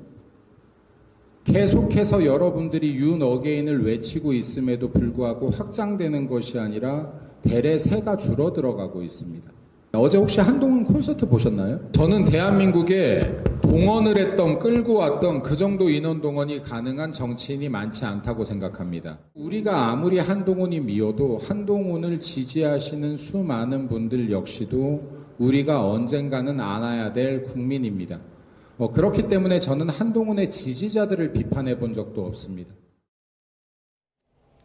Speaker 5: 계속해서 여러분들이 윤어게인을 외치고 있음에도 불구하고 확장되는 것이 아니라 대래 새가 줄어들어가고 있습니다. 어제 혹시 한동훈 콘서트 보셨나요? 저는 대한민국에 동원을 했던 끌고 왔던 그 정도 인원 동원이 가능한 정치인이 많지 않다고 생각합니다. 우리가 아무리 한동훈이 미워도 한동훈을 지지하시는 수많은 분들 역시도 우리가 언젠가는 안아야 될 국민입니다. 그렇기 때문에 저는 한동훈의 지지자들을 비판해 본 적도 없습니다.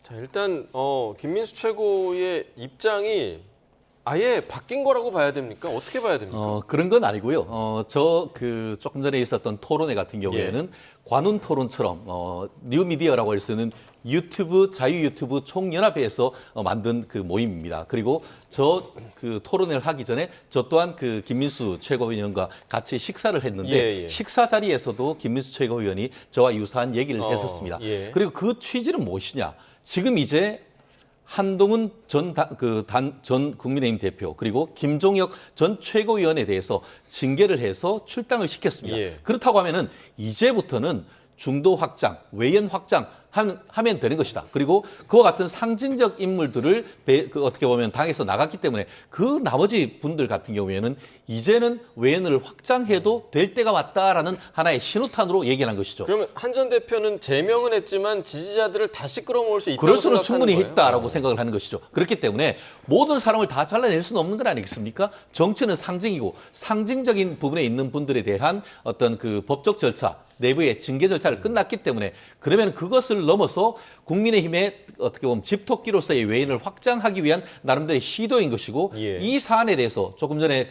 Speaker 1: 자, 일단 김민수 최고의 입장이 아예 바뀐 거라고 봐야 됩니까? 어떻게 봐야 됩니까?
Speaker 19: 그런 건 아니고요. 조금 전에 있었던 토론회 같은 경우에는 관훈 토론처럼 뉴미디어라고 할 수 있는 자유 유튜브 총연합회에서 만든 그 모임입니다. 그리고 그 토론회를 하기 전에 저 또한 그 김민수 최고위원과 같이 식사를 했는데 식사 자리에서도 김민수 최고위원이 저와 유사한 얘기를 했었습니다. 그리고 그 취지는 무엇이냐? 지금 이제 한동훈 전 국민의힘 대표 그리고 김종혁 전 최고위원에 대해서 징계를 해서 출당을 시켰습니다. 그렇다고 하면은 이제부터는 중도 확장, 외연 확장 하면 되는 것이다. 그리고 그와 같은 상징적 인물들을 어떻게 보면 당에서 나갔기 때문에 그 나머지 분들 같은 경우에는 이제는 외연을 확장해도 될 때가 왔다라는 하나의 신호탄으로 얘기를 한 것이죠.
Speaker 1: 그러면 한 전 대표는 제명은 했지만 지지자들을 다시 끌어모을 수 있다고
Speaker 19: 그럴 수는
Speaker 1: 생각하는
Speaker 19: 충분히
Speaker 1: 거예요?
Speaker 19: 했다라고 생각을 하는 것이죠. 그렇기 때문에 모든 사람을 다 잘라낼 수는 없는 건 아니겠습니까? 정치는 상징이고 상징적인 부분에 있는 분들에 대한 어떤 그 법적 절차, 내부의 징계 절차를 끝났기 때문에 그러면 그것을 넘어서 국민의힘의 어떻게 보면 집토끼로서의 외인을 확장하기 위한 나름대로의 시도인 것이고 이 사안에 대해서 조금 전에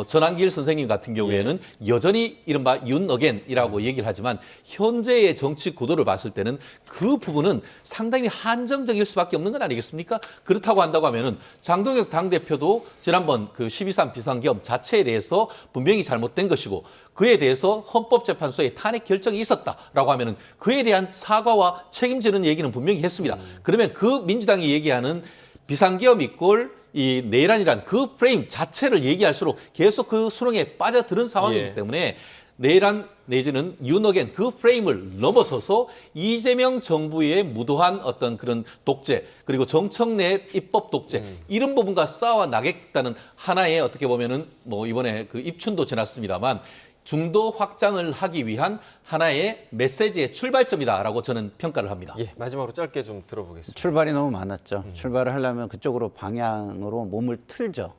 Speaker 19: 전한길 선생님 같은 경우에는 여전히 이른바 윤어겐이라고 얘기를 하지만 현재의 정치 구도를 봤을 때는 그 부분은 상당히 한정적일 수밖에 없는 건 아니겠습니까? 그렇다고 한다고 하면은 장동혁 당대표도 지난번 그 12.3 비상계엄 자체에 대해서 분명히 잘못된 것이고 그에 대해서 헌법재판소의 탄핵 결정이 있었다라고 하면은 그에 대한 사과와 책임지는 얘기는 분명히 했습니다. 그러면 그 민주당이 얘기하는 비상계엄 이꼴 이 내란이란 그 프레임 자체를 얘기할수록 계속 그 수렁에 빠져드는 상황이기 때문에 내란 내지는 윤어겐 그 프레임을 넘어서서 이재명 정부의 무도한 어떤 그런 독재 그리고 정청래 입법 독재 이런 부분과 싸워 나겠다는 하나의 어떻게 보면은 뭐 이번에 그 입춘도 지났습니다만 중도 확장을 하기 위한 하나의 메시지의 출발점이다라고 저는 평가를 합니다.
Speaker 1: 마지막으로 짧게 좀 들어보겠습니다.
Speaker 18: 출발이 너무 많았죠. 출발을 하려면 그쪽으로 방향으로 몸을 틀죠.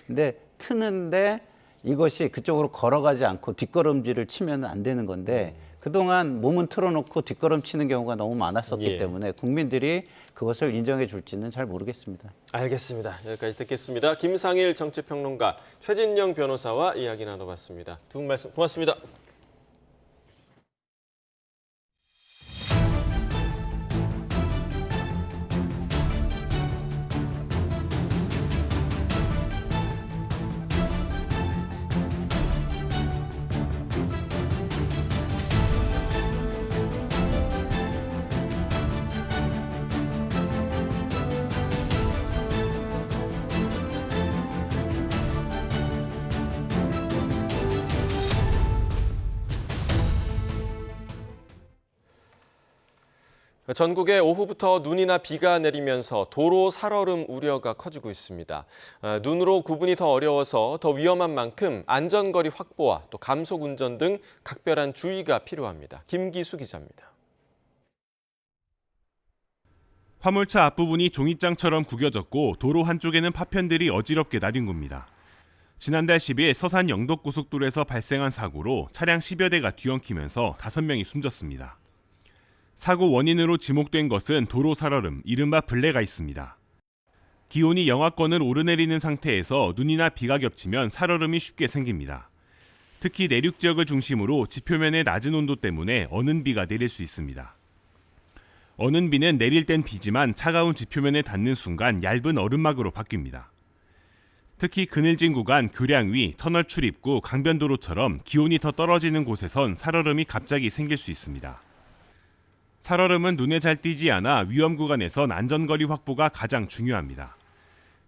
Speaker 18: 근데 트는데 이것이 그쪽으로 걸어가지 않고 뒷걸음질을 치면 안 되는 건데 그동안 몸은 틀어놓고 뒷걸음치는 경우가 너무 많았었기 때문에 국민들이 그것을 인정해 줄지는 잘 모르겠습니다.
Speaker 1: 알겠습니다. 여기까지 듣겠습니다. 김상일 정치평론가, 최진영 변호사와 이야기 나눠봤습니다. 두 분 말씀 고맙습니다. 전국에 오후부터 눈이나 비가 내리면서 도로 살얼음 우려가 커지고 있습니다. 눈으로 구분이 더 어려워서 더 위험한 만큼 안전거리 확보와 또 감속 운전 등 각별한 주의가 필요합니다. 김기수 기자입니다.
Speaker 3: 화물차 앞부분이 종이장처럼 구겨졌고 도로 한쪽에는 파편들이 어지럽게 나뒹굽니다. 지난달 10일 서산 영덕고속도로에서 발생한 사고로 차량 10여 대가 뒤엉키면서 5명이 숨졌습니다. 사고 원인으로 지목된 것은 도로 살얼음, 이른바 블레가 있습니다. 기온이 영하권을 오르내리는 상태에서 눈이나 비가 겹치면 살얼음이 쉽게 생깁니다. 특히 내륙 지역을 중심으로 지표면의 낮은 온도 때문에 어는 비가 내릴 수 있습니다. 어는 비는 내릴 땐 비지만 차가운 지표면에 닿는 순간 얇은 얼음막으로 바뀝니다. 특히 그늘진 구간, 교량 위, 터널 출입구, 강변도로처럼 기온이 더 떨어지는 곳에선 살얼음이 갑자기 생길 수 있습니다. 살얼음은 눈에 잘 띄지 않아 위험 구간에선 안전거리 확보가 가장 중요합니다.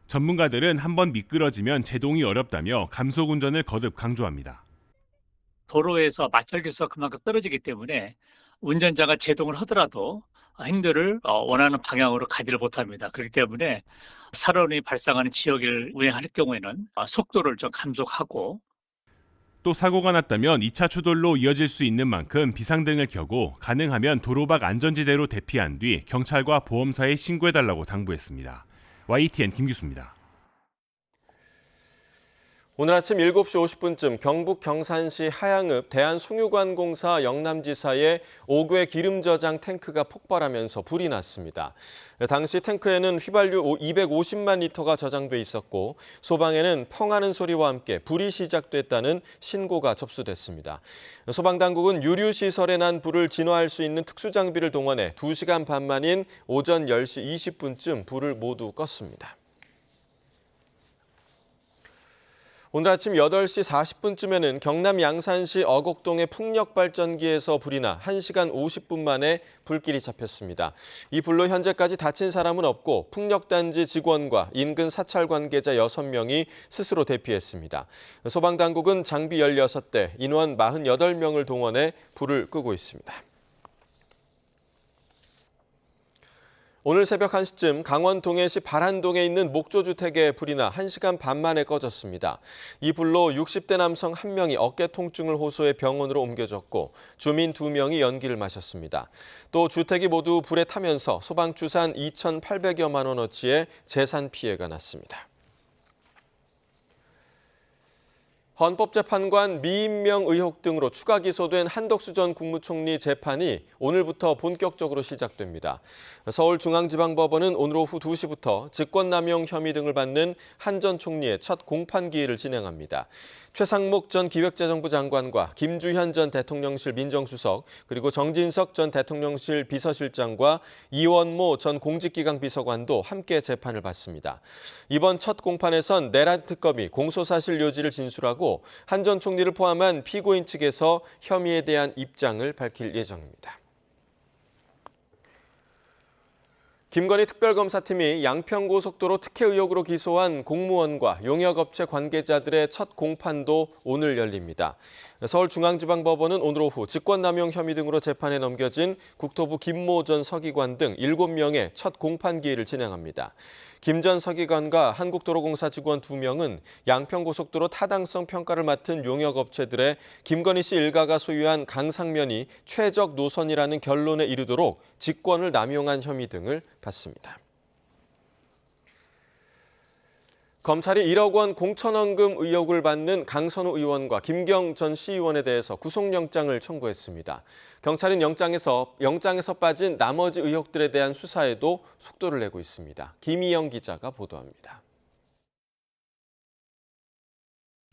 Speaker 3: 전문가들은 한번 미끄러지면 제동이 어렵다며 감속 운전을 거듭 강조합니다.
Speaker 6: 도로에서 마찰 기수가 그만큼 떨어지기 때문에 운전자가 제동을 하더라도 핸들을 원하는 방향으로 가지를 못합니다. 그렇기 때문에 살얼음이 발생하는 지역을 운행할 경우에는 속도를 좀 감속하고
Speaker 3: 또 사고가 났다면 2차 추돌로 이어질 수 있는 만큼 비상등을 켜고 가능하면 도로밖 안전지대로 대피한 뒤 경찰과 보험사에 신고해달라고 당부했습니다. YTN 김규수입니다.
Speaker 1: 오늘 아침 7시 50분쯤 경북 경산시 하양읍 대한송유관공사 영남지사의 5궤 기름 저장 탱크가 폭발하면서 불이 났습니다. 당시 탱크에는 휘발유 250만 리터가 저장돼 있었고 소방에는 펑하는 소리와 함께 불이 시작됐다는 신고가 접수됐습니다. 소방당국은 유류시설에 난 불을 진화할 수 있는 특수장비를 동원해 2시간 반 만인 오전 10시 20분쯤 불을 모두 껐습니다. 오늘 아침 8시 40분쯤에는 경남 양산시 어곡동의 풍력발전기에서 불이 나 1시간 50분 만에 불길이 잡혔습니다. 이 불로 현재까지 다친 사람은 없고 풍력단지 직원과 인근 사찰 관계자 6명이 스스로 대피했습니다. 소방당국은 장비 16대, 인원 48명을 동원해 불을 끄고 있습니다. 오늘 새벽 1시쯤 강원 동해시 발안동에 있는 목조주택에 불이 나 1시간 반 만에 꺼졌습니다. 이 불로 60대 남성 1명이 어깨 통증을 호소해 병원으로 옮겨졌고 주민 2명이 연기를 마셨습니다. 또 주택이 모두 불에 타면서 소방추산 2,800여만 원어치의 재산 피해가 났습니다. 헌법재판관 미임명 의혹 등으로 추가 기소된 한덕수 전 국무총리 재판이 오늘부터 본격적으로 시작됩니다. 서울중앙지방법원은 오늘 오후 2시부터 직권남용 혐의 등을 받는 한 전 총리의 첫 공판기일을 진행합니다. 최상목 전 기획재정부 장관과 김주현 전 대통령실 민정수석, 그리고 정진석 전 대통령실 비서실장과 이원모 전 공직기강 비서관도 함께 재판을 받습니다. 이번 첫 공판에선 내란 특검이 공소사실 요지를 진술하고 한 전 총리를 포함한 피고인 측에서 혐의에 대한 입장을 밝힐 예정입니다. 김건희 특별검사팀이 양평고속도로 특혜 의혹으로 기소한 공무원과 용역업체 관계자들의 첫 공판도 오늘 열립니다. 서울중앙지방법원은 오늘 오후 직권남용 혐의 등으로 재판에 넘겨진 국토부 김모 전 서기관 등 7명의 첫 공판기일을 진행합니다. 김 전 서기관과 한국도로공사 직원 2명은 양평고속도로 타당성 평가를 맡은 용역업체들의 김건희 씨 일가가 소유한 강상면이 최적 노선이라는 결론에 이르도록 직권을 남용한 혐의 등을 받습니다. 검찰이 1억 원 공천원금 의혹을 받는 강선우 의원과 김경 전 시의원에 대해서 구속영장을 청구했습니다. 경찰은 영장에서 빠진 나머지 의혹들에 대한 수사에도 속도를 내고 있습니다. 김희영 기자가 보도합니다.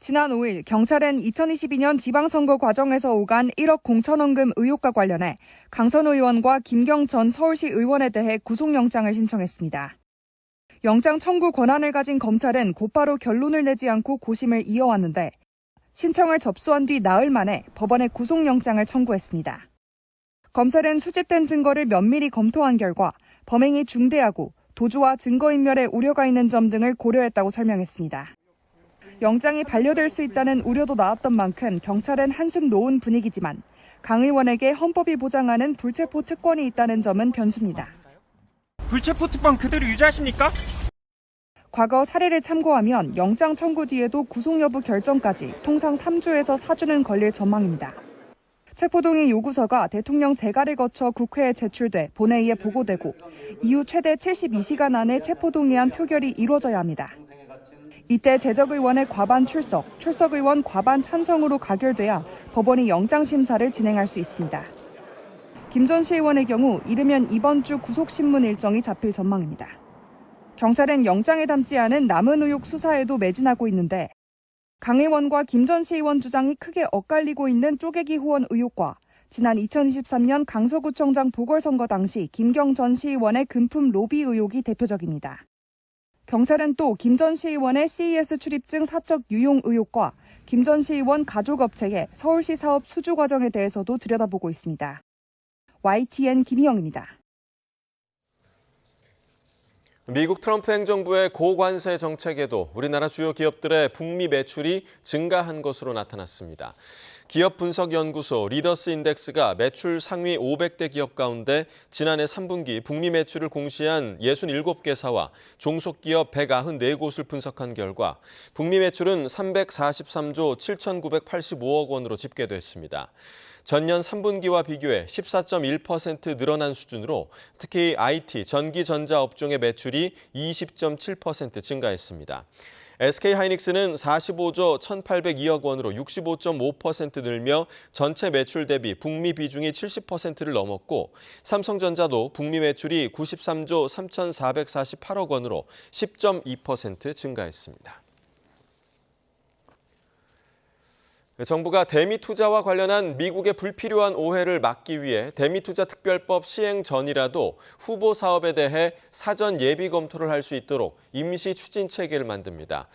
Speaker 7: 지난 5일 경찰은 2022년 지방선거 과정에서 오간 1억 공천원금 의혹과 관련해 강선우 의원과 김경 전 서울시 의원에 대해 구속영장을 신청했습니다. 영장 청구 권한을 가진 검찰은 곧바로 결론을 내지 않고 고심을 이어왔는데 신청을 접수한 뒤 나흘 만에 법원에 구속영장을 청구했습니다. 검찰은 수집된 증거를 면밀히 검토한 결과 범행이 중대하고 도주와 증거인멸의 우려가 있는 점 등을 고려했다고 설명했습니다. 영장이 반려될 수 있다는 우려도 나왔던 만큼 경찰은 한숨 놓은 분위기지만 강 의원에게 헌법이 보장하는 불체포 특권이 있다는 점은 변수입니다.
Speaker 8: 불체포 특권 그대로 유지하십니까?
Speaker 7: 과거 사례를 참고하면 영장 청구 뒤에도 구속 여부 결정까지 통상 3주에서 4주는 걸릴 전망입니다. 체포동의 요구서가 대통령 재가를 거쳐 국회에 제출돼 본회의에 보고되고 이후 최대 72시간 안에 체포동의안 표결이 이루어져야 합니다. 이때 재적의원의 과반 출석, 출석의원 과반 찬성으로 가결돼야 법원이 영장심사를 진행할 수 있습니다. 김 전 시의원의 경우 이르면 이번 주 구속신문 일정이 잡힐 전망입니다. 경찰은 영장에 담지 않은 남은 의혹 수사에도 매진하고 있는데 강 의원과 김 전 시의원 주장이 크게 엇갈리고 있는 쪼개기 후원 의혹과 지난 2023년 강서구청장 보궐선거 당시 김경 전 시의원의 금품 로비 의혹이 대표적입니다. 경찰은 또 김 전 시의원의 CES 출입증 사적 유용 의혹과 김 전 시의원 가족업체의 서울시 사업 수주 과정에 대해서도 들여다보고 있습니다. YTN 김희영입니다.
Speaker 1: 미국 트럼프 행정부의 고관세 정책에도 우리나라 주요 기업들의 북미 매출이 증가한 것으로 나타났습니다. 기업 분석 연구소 리더스 인덱스가 매출 상위 500대 기업 가운데 지난해 3분기 북미 매출을 공시한 67개사와 종속기업 194곳을 분석한 결과 북미 매출은 343조 7,985억 원으로 집계됐습니다. 전년 3분기와 비교해 14.1% 늘어난 수준으로 특히 IT, 전기, 전자 업종의 매출이 20.7% 증가했습니다. SK하이닉스는 45조 1,802억 원으로 65.5% 늘며 전체 매출 대비 북미 비중이 70%를 넘었고 삼성전자도 북미 매출이 93조 3,448억 원으로 10.2% 증가했습니다. 정부가 대미 투자와 관련한 미국의 불필요한 오해를 막기 위해 대미 투자 특별법 시행 전이라도 후보 사업에 대해 사전 예비 검토를 할 수 있도록 임시 추진 체계를 만듭니다.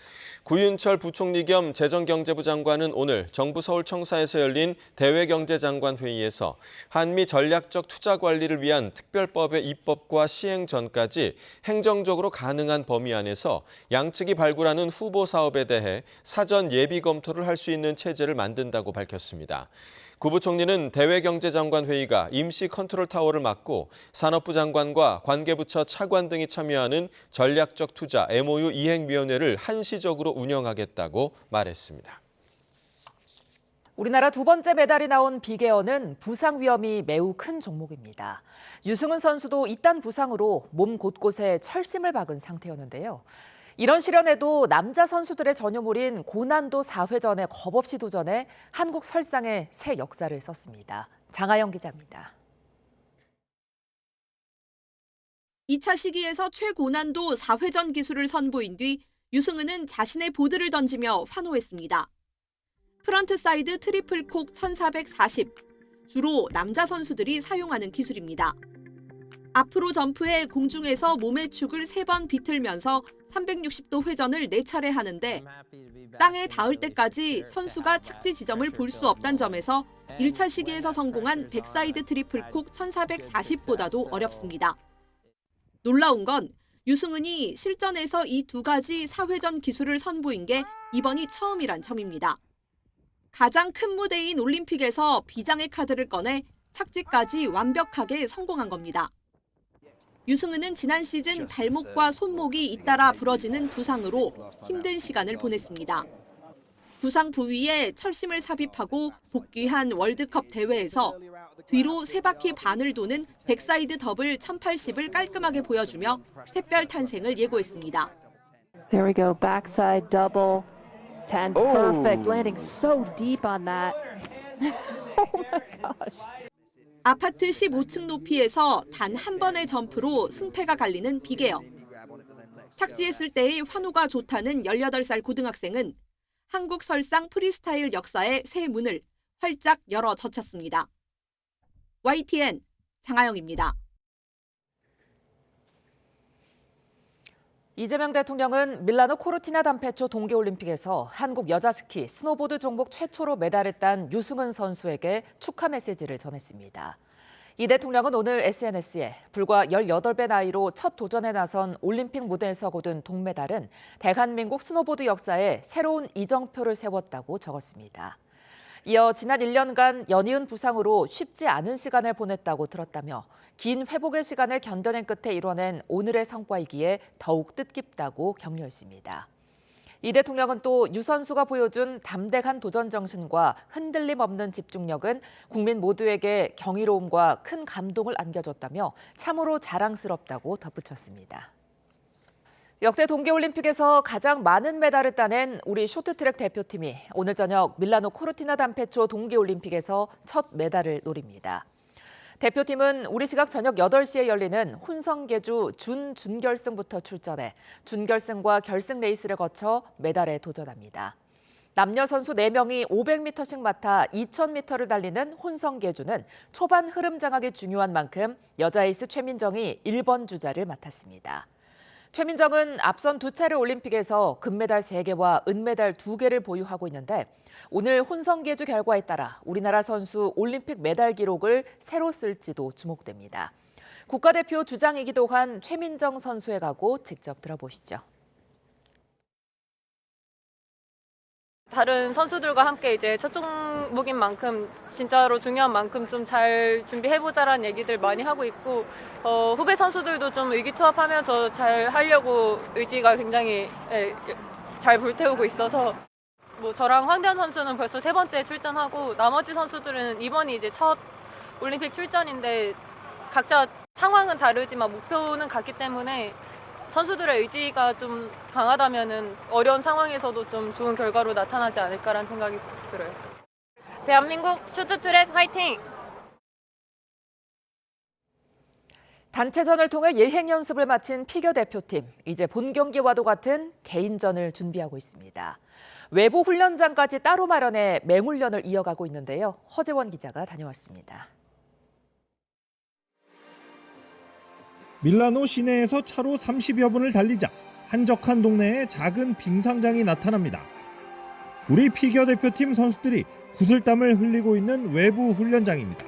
Speaker 1: 구윤철 부총리 겸 재정경제부 장관은 오늘 정부 서울청사에서 열린 대외경제장관 회의에서 한미 전략적 투자 관리를 위한 특별법의 입법과 시행 전까지 행정적으로 가능한 범위 안에서 양측이 발굴하는 후보 사업에 대해 사전 예비 검토를 할 수 있는 체제를 만든다고 밝혔습니다. 구 부총리는 대외경제장관 회의가 임시 컨트롤 타워를 맡고 산업부 장관과 관계부처 차관 등이 참여하는 전략적 투자 MOU 이행위원회를 한시적으로 운영하겠다고 말했습니다.
Speaker 9: 우리나라 두 번째 메달이 나온 비계어는 부상 위험이 매우 큰 종목입니다. 유승은 선수도 이딴 부상으로 몸 곳곳에 철심을 박은 상태였는데요. 이런 시련에도 남자 선수들의 전유물인 고난도 4회전에 겁없이 도전해 한국 설상에 새 역사를 썼습니다. 장하영 기자입니다.
Speaker 11: 2차 시기에서 최고난도 4회전 기술을 선보인 뒤 유승은은 자신의 보드를 던지며 환호했습니다. 프런트 사이드 트리플 콕 1440, 주로 남자 선수들이 사용하는 기술입니다. 앞으로 점프해 공중에서 몸의 축을 3번 비틀면서 360도 회전을 4차례 하는데 땅에 닿을 때까지 선수가 착지 지점을 볼 수 없다는 점에서 1차 시기에서 성공한 백사이드 트리플 콕 1440보다도 어렵습니다. 놀라운 건 유승은이 실전에서 이 두 가지 4회전 기술을 선보인 게 이번이 처음이란 점입니다. 가장 큰 무대인 올림픽에서 비장의 카드를 꺼내 착지까지 완벽하게 성공한 겁니다. 유승은은 지난 시즌 발목과 손목이 잇따라 부러지는 부상으로 힘든 시간을 보냈습니다. 부상 부위에 철심을 삽입하고 복귀한 월드컵 대회에서 뒤로 3바퀴 반을 도는 백사이드 더블 1080을 깔끔하게 보여주며 샛별 탄생을 예고했습니다.
Speaker 12: There we go. Backside double 10. Perfect. Landing so deep on that. Oh my gosh.
Speaker 11: 아파트 15층 높이에서 단 한 번의 점프로 승패가 갈리는 비계어. 착지했을 때의 환호가 좋다는 18살 고등학생은 한국 설상 프리스타일 역사의 새 문을 활짝 열어 젖혔습니다. YTN 장하영입니다.
Speaker 9: 이재명 대통령은 밀라노 코르티나 단페초 동계올림픽에서 한국 여자 스키 스노보드 종목 최초로 메달을 딴 유승은 선수에게 축하 메시지를 전했습니다. 이 대통령은 오늘 SNS에 불과 18배 나이로 첫 도전에 나선 올림픽 무대에 서거둔 동메달은 대한민국 스노보드 역사에 새로운 이정표를 세웠다고 적었습니다. 이어 지난 1년간 연이은 부상으로 쉽지 않은 시간을 보냈다고 들었다며 긴 회복의 시간을 견뎌낸 끝에 이뤄낸 오늘의 성과이기에 더욱 뜻깊다고 격려했습니다. 이 대통령은 또 유 선수가 보여준 담대한 도전 정신과 흔들림 없는 집중력은 국민 모두에게 경이로움과 큰 감동을 안겨줬다며 참으로 자랑스럽다고 덧붙였습니다. 역대 동계올림픽에서 가장 많은 메달을 따낸 우리 쇼트트랙 대표팀이 오늘 저녁 밀라노 코르티나 단페초 동계올림픽에서 첫 메달을 노립니다. 대표팀은 우리 시각 저녁 8시에 열리는 혼성계주 준결승부터 출전해 준결승과 결승 레이스를 거쳐 메달에 도전합니다. 남녀 선수 4명이 500m씩 맡아 2000m를 달리는 혼성계주는 초반 흐름 장악이 중요한 만큼 여자 에이스 최민정이 1번 주자를 맡았습니다. 최민정은 앞선 2차례 올림픽에서 금메달 3개와 은메달 2개를 보유하고 있는데 오늘 혼성계주 결과에 따라 우리나라 선수 올림픽 메달 기록을 새로 쓸지도 주목됩니다. 국가대표 주장이기도 한 최민정 선수의 각오 직접 들어보시죠.
Speaker 23: 다른 선수들과 함께 이제 첫 종목인 만큼 진짜로 중요한 만큼 좀 잘 준비해보자라는 얘기들 많이 하고 있고 후배 선수들도 좀 의기투합하면서 잘 하려고 의지가 굉장히 잘 불태우고 있어서 뭐 저랑 황대현 선수는 벌써 3번째 출전하고 나머지 선수들은 이번이 이제 첫 올림픽 출전인데 각자 상황은 다르지만 목표는 같기 때문에 선수들의 의지가 좀 강하다면은 어려운 상황에서도 좀 좋은 결과로 나타나지 않을까라는 생각이 들어요. 대한민국 쇼트트랙 화이팅!
Speaker 9: 단체전을 통해 예행 연습을 마친 피겨 대표팀. 이제 본 경기와도 같은 개인전을 준비하고 있습니다. 외부 훈련장까지 따로 마련해 맹훈련을 이어가고 있는데요. 허재원 기자가 다녀왔습니다.
Speaker 10: 밀라노 시내에서 차로 30여 분을 달리자 한적한 동네에 작은 빙상장이 나타납니다. 우리 피겨 대표팀 선수들이 구슬땀을 흘리고 있는 외부 훈련장입니다.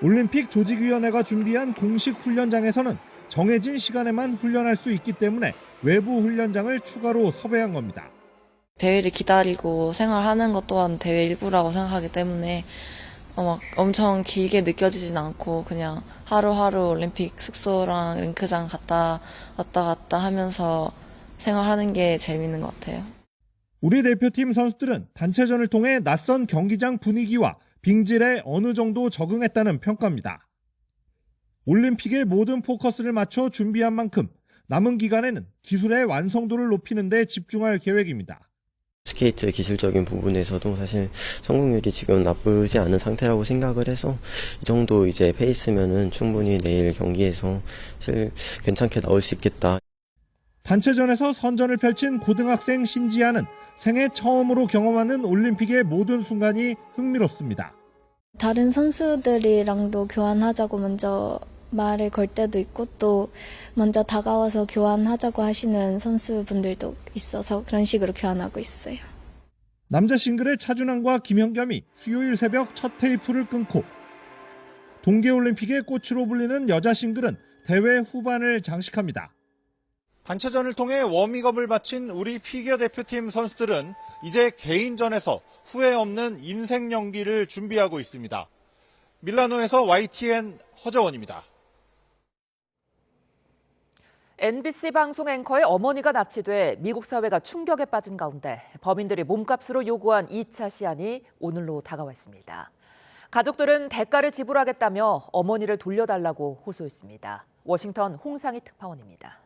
Speaker 10: 올림픽 조직위원회가 준비한 공식 훈련장에서는 정해진 시간에만 훈련할 수 있기 때문에 외부 훈련장을 추가로 섭외한 겁니다.
Speaker 13: 대회를 기다리고 생활하는 것 또한 대회 일부라고 생각하기 때문에 막 엄청 길게 느껴지진 않고 그냥 하루하루 올림픽 숙소랑 링크장 왔다 갔다 하면서 생활하는 게 재밌는 것 같아요.
Speaker 10: 우리 대표팀 선수들은 단체전을 통해 낯선 경기장 분위기와 빙질에 어느 정도 적응했다는 평가입니다. 올림픽의 모든 포커스를 맞춰 준비한 만큼 남은 기간에는 기술의 완성도를 높이는 데 집중할 계획입니다.
Speaker 14: 스케이트 기술적인 부분에서도 사실 성공률이 지금 나쁘지 않은 상태라고 생각을 해서 이 정도 이제 페이스면은 충분히 내일 경기에서 사실 괜찮게 나올 수 있겠다.
Speaker 10: 단체전에서 선전을 펼친 고등학생 신지아는 생애 처음으로 경험하는 올림픽의 모든 순간이 흥미롭습니다.
Speaker 24: 다른 선수들이랑도 교환하자고 먼저 말을 걸 때도 있고 또 먼저 다가와서 교환하자고 하시는 선수분들도 있어서 그런 식으로 교환하고 있어요.
Speaker 10: 남자 싱글의 차준환과 김현겸이 수요일 새벽 첫 테이프를 끊고 동계올림픽의 꽃으로 불리는 여자 싱글은 대회 후반을 장식합니다. 단체전을 통해 워밍업을 마친 우리 피겨 대표팀 선수들은 이제 개인전에서 후회 없는 인생 연기를 준비하고 있습니다. 밀라노에서 YTN 허재원입니다.
Speaker 9: NBC 방송 앵커의 어머니가 납치돼 미국 사회가 충격에 빠진 가운데 범인들이 몸값으로 요구한 2차 시한이 오늘로 다가왔습니다. 가족들은 대가를 지불하겠다며 어머니를 돌려달라고 호소했습니다. 워싱턴 홍상희 특파원입니다.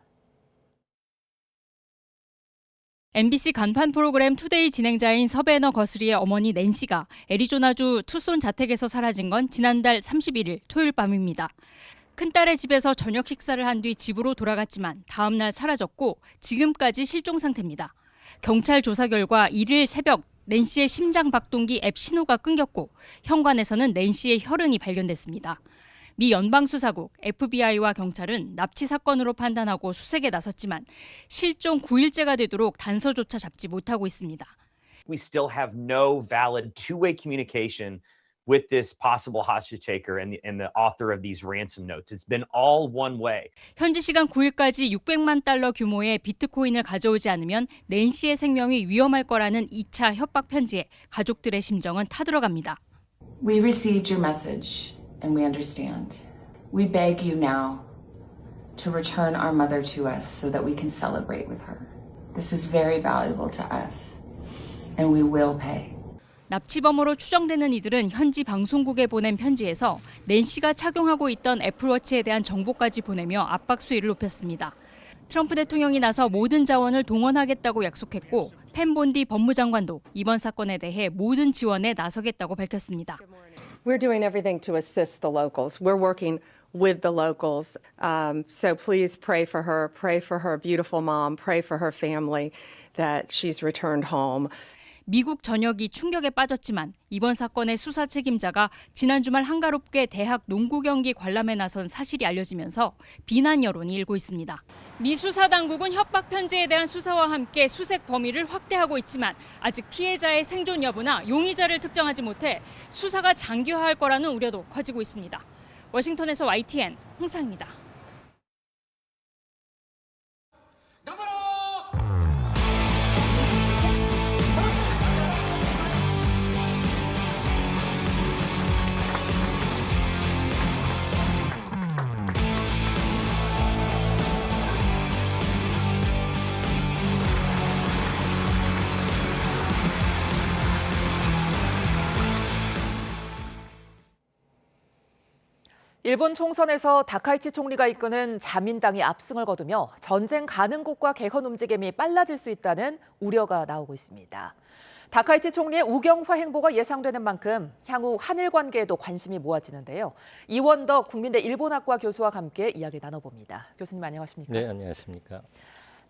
Speaker 25: MBC 간판 프로그램 투데이 진행자인 서베너 거스리의 어머니 낸시가 애리조나주 투손 자택에서 사라진 건 지난달 31일 토요일 밤입니다. 큰딸의 집에서 저녁 식사를 한 뒤 집으로 돌아갔지만 다음 날 사라졌고 지금까지 실종 상태입니다. 경찰 조사 결과 1일 새벽 낸시의 심장 박동기 앱 신호가 끊겼고 현관에서는 낸시의 혈흔이 발견됐습니다. 미 연방수사국, FBI와 경찰은 납치 사건으로 판단하고 수색에 나섰지만 실종 9일째가 되도록 단서조차 잡지 못하고 있습니다.
Speaker 26: We still have no valid two-way communication with this possible hostage taker and the author of these ransom notes. It's been all one way.
Speaker 25: 현지 시간 9일까지 600만 달러 규모의 비트코인을 가져오지 않으면 낸시의 생명이 위험할 거라는 2차 협박 편지에 가족들의 심정은 타들어갑니다.
Speaker 27: We received your message and we understand. We beg you now to return our mother to us so that we can celebrate with her. This is very valuable to us and we will pay.
Speaker 25: 납치범으로 추정되는 이들은 현지 방송국에 보낸 편지에서 낸시가 착용하고 있던 애플워치에 대한 정보까지 보내며 압박 수위를 높였습니다. 트럼프 대통령이 나서 모든 자원을 동원하겠다고 약속했고 펜 본디 법무장관도 이번 사건에 대해 모든 지원에 나서겠다고 밝혔습니다.
Speaker 28: We're doing everything to assist the locals. We're working with the locals. So please pray for her beautiful mom, pray for her family that she's returned home.
Speaker 25: 미국 전역이 충격에 빠졌지만 이번 사건의 수사 책임자가 지난 주말 한가롭게 대학 농구 경기 관람에 나선 사실이 알려지면서 비난 여론이 일고 있습니다. 미 수사 당국은 협박 편지에 대한 수사와 함께 수색 범위를 확대하고 있지만 아직 피해자의 생존 여부나 용의자를 특정하지 못해 수사가 장기화할 거라는 우려도 커지고 있습니다. 워싱턴에서 YTN 홍상입니다.
Speaker 9: 일본 총선에서 다카이치 총리가 이끄는 자민당이 압승을 거두며 전쟁 가능국과 개헌 움직임이 빨라질 수 있다는 우려가 나오고 있습니다. 다카이치 총리의 우경화 행보가 예상되는 만큼 향후 한일 관계에도 관심이 모아지는데요. 이원덕 국민대 일본학과 교수와 함께 이야기 나눠봅니다. 교수님 안녕하십니까?
Speaker 29: 네, 안녕하십니까.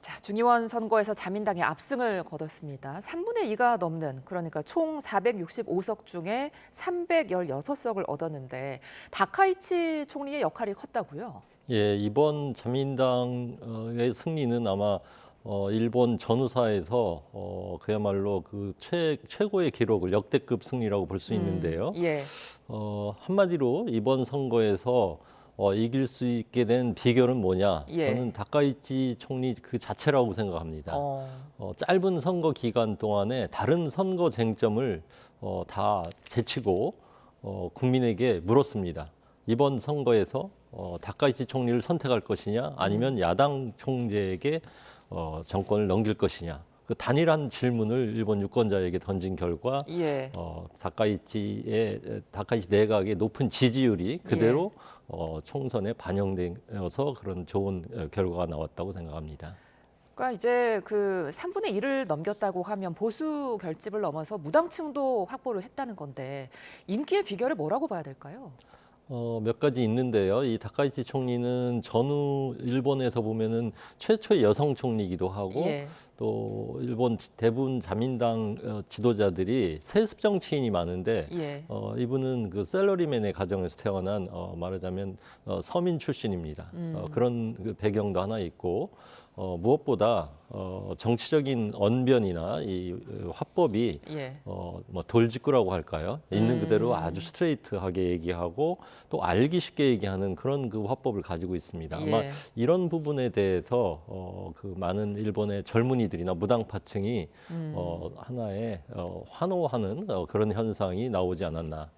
Speaker 9: 자, 중의원 선거에서 자민당이 압승을 거뒀습니다. 3분의 2가 넘는, 그러니까 총 465석 중에 316석을 얻었는데 다카이치 총리의 역할이 컸다고요?
Speaker 2: 예, 이번 자민당의 승리는 아마 일본 전후사에서 그야말로 그 최고의 기록을 역대급 승리라고 볼 수 있는데요.
Speaker 9: 예.
Speaker 2: 한마디로 이번 선거에서 이길 수 있게 된 비결은 뭐냐?
Speaker 9: 예.
Speaker 2: 저는 다카이치 총리 그 자체라고 생각합니다. 짧은 선거 기간 동안에 다른 선거 쟁점을 다 제치고 국민에게 물었습니다. 이번 선거에서 다카이치 총리를 선택할 것이냐, 아니면 야당 총재에게 정권을 넘길 것이냐. 그 단일한 질문을 일본 유권자에게 던진 결과
Speaker 9: 예.
Speaker 2: 다카이치 내각의 높은 지지율이 그대로 총선에 반영되어서 그런 좋은 결과가 나왔다고 생각합니다.
Speaker 9: 그러니까 이제 그 3분의 1을 넘겼다고 하면 보수 결집을 넘어서 무당층도 확보를 했다는 건데 인기의 비결을 뭐라고 봐야 될까요?
Speaker 2: 몇 가지 있는데요. 이 다카이치 총리는 전후 일본에서 보면은 최초의 여성 총리이기도 하고
Speaker 9: 예.
Speaker 2: 또 일본 대부분 자민당 지도자들이 세습 정치인이 많은데
Speaker 9: 예.
Speaker 2: 이분은 그 셀러리맨의 가정에서 태어난 말하자면 서민 출신입니다. 그런 그 배경도 하나 있고 무엇보다 정치적인 언변이나 이 화법이
Speaker 9: 예.
Speaker 2: 뭐 돌직구라고 할까요? 있는 그대로 아주 스트레이트하게 얘기하고 또 알기 쉽게 얘기하는 그런 그 화법을 가지고 있습니다. 아마
Speaker 9: 예.
Speaker 2: 이런 부분에 대해서 그 많은 일본의 젊은이들이나 무당파층이 하나의 환호하는 그런 현상이 나오지 않았나.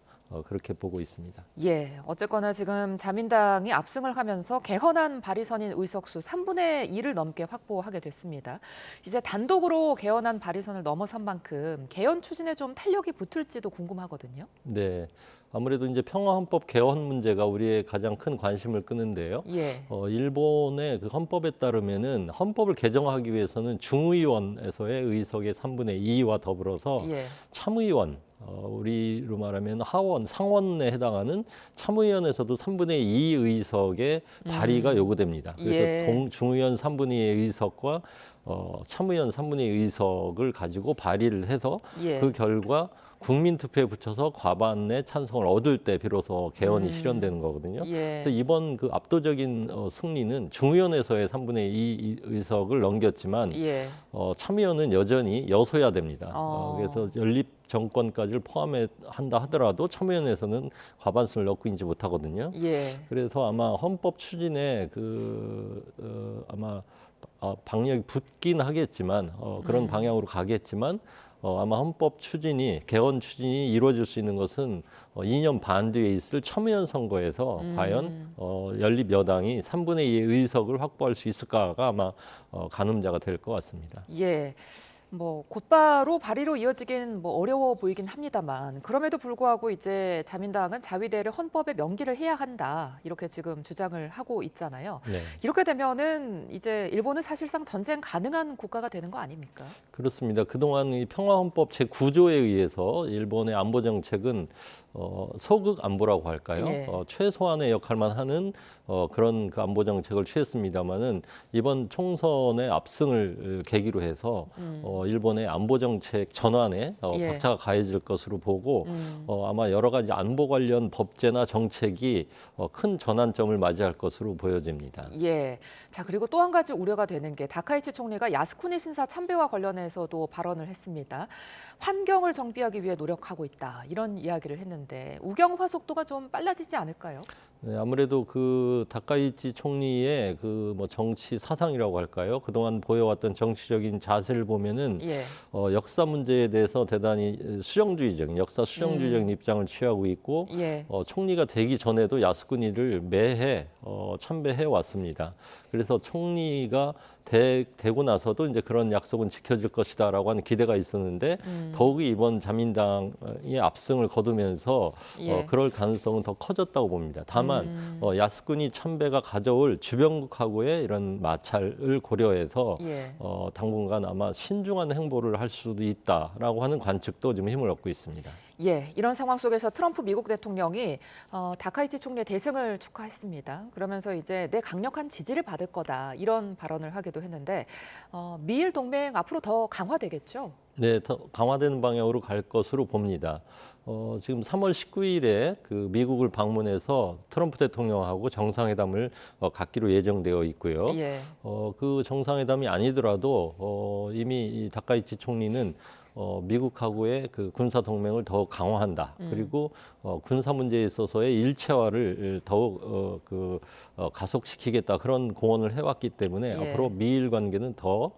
Speaker 2: 그렇게 보고 있습니다.
Speaker 9: 예, 어쨌거나 지금 자민당이 압승을 하면서 개헌안 발의선인 의석수 3분의 2를 넘게 확보하게 됐습니다. 이제 단독으로 개헌안 발의선을 넘어선 만큼 개헌 추진에 좀 탄력이 붙을지도 궁금하거든요.
Speaker 2: 네, 아무래도 이제 평화헌법 개헌 문제가 우리의 가장 큰 관심을 끄는데요.
Speaker 9: 예.
Speaker 2: 일본의 그 헌법에 따르면은 헌법을 개정하기 위해서는 중의원에서의 의석의 3분의 2와 더불어서
Speaker 9: 예.
Speaker 2: 참의원, 우리로 말하면 하원, 상원에 해당하는 참의원에서도 3분의 2 의석의 발의가 요구됩니다. 그래서
Speaker 9: 예.
Speaker 2: 중의원 3분의 2의 의석과 참의원 3분의 2 의석을 가지고 발의를 해서
Speaker 9: 예.
Speaker 2: 그 결과 국민투표에 붙여서 과반의 찬성을 얻을 때 비로소 개헌이 실현되는 거거든요.
Speaker 9: 예.
Speaker 2: 그래서 이번 그 압도적인 승리는 중의원에서의 3분의 2 의석을 넘겼지만
Speaker 9: 예.
Speaker 2: 참의원은 여전히 여소야됩니다. 그래서 연립 정권까지를 포함한다 하더라도 참의원에서는 과반수를 넣고 있지 못하거든요.
Speaker 9: 예.
Speaker 2: 그래서 아마 헌법 추진에 아마 방역이 붙긴 하겠지만 그런 방향으로 가겠지만 아마 헌법 추진이 개헌 추진이 이루어질 수 있는 것은 2년 반 뒤에 있을 참의원 선거에서 과연 연립 여당이 3분의 2의 의석을 확보할 수 있을까가 아마 가늠자가 될 것 같습니다.
Speaker 9: 예. 뭐 곧바로 발의로 이어지긴 뭐 어려워 보이긴 합니다만 그럼에도 불구하고 이제 자민당은 자위대를 헌법에 명기를 해야 한다 이렇게 지금 주장을 하고 있잖아요.
Speaker 2: 네.
Speaker 9: 이렇게 되면은 이제 일본은 사실상 전쟁 가능한 국가가 되는 거 아닙니까?
Speaker 2: 그렇습니다. 그동안 이 평화헌법 제9조에 의해서 일본의 안보 정책은 소극 안보라고 할까요?
Speaker 9: 예.
Speaker 2: 최소한의 역할만 하는 그런 그 안보 정책을 취했습니다마는 이번 총선의 압승을 계기로 해서 일본의 안보 정책 전환에
Speaker 9: 예.
Speaker 2: 박차가 가해질 것으로 보고 아마 여러 가지 안보 관련 법제나 정책이 큰 전환점을 맞이할 것으로 보여집니다.
Speaker 9: 예. 자, 그리고 또 한 가지 우려가 되는 게 다카이치 총리가 야스쿠니 신사 참배와 관련해서도 발언을 했습니다. 환경을 정비하기 위해 노력하고 있다. 이런 이야기를 했는데 우경화 속도가 좀 빨라지지 않을까요?
Speaker 2: 네, 아무래도 그 다카이치 총리의 그 뭐 정치 사상이라고 할까요? 그동안 보여왔던 정치적인 자세를 보면은
Speaker 9: 예.
Speaker 2: 역사 문제에 대해서 대단히 역사 수령주의적인 입장을 취하고 있고
Speaker 9: 예.
Speaker 2: 총리가 되기 전에도 야스쿠니를 매해 참배해 왔습니다. 그래서 총리가 되고 나서도 이제 그런 약속은 지켜질 것이다라고 하는 기대가 있었는데 더욱이 이번 자민당의 압승을 거두면서
Speaker 9: 예.
Speaker 2: 그럴 가능성은 더 커졌다고 봅니다. 다만 야스쿠니 참배가 가져올 주변국하고의 이런 마찰을 고려해서
Speaker 9: 예.
Speaker 2: 당분간 아마 신중한 행보를 할 수도 있다라고 하는 관측도 좀 힘을 얻고 있습니다.
Speaker 9: 예, 이런 상황 속에서 트럼프 미국 대통령이 다카이치 총리의 대승을 축하했습니다. 그러면서 이제 내 강력한 지지를 받아 받을 거다 이런 발언을 하기도 했는데 미일 동맹 앞으로 더 강화되겠죠?
Speaker 2: 네, 더 강화되는 방향으로 갈 것으로 봅니다. 지금 3월 19일에 그 미국을 방문해서 트럼프 대통령하고 정상회담을 갖기로 예정되어 있고요.
Speaker 9: 예.
Speaker 2: 그 정상회담이 아니더라도 이미 이 다카이치 총리는 미국하고의 그 군사 동맹을 더욱 강화한다. 그리고 군사 문제에 있어서의 일체화를 더욱 가속시키겠다. 그런 공언을 해왔기 때문에
Speaker 9: 예.
Speaker 2: 앞으로 미일 관계는 더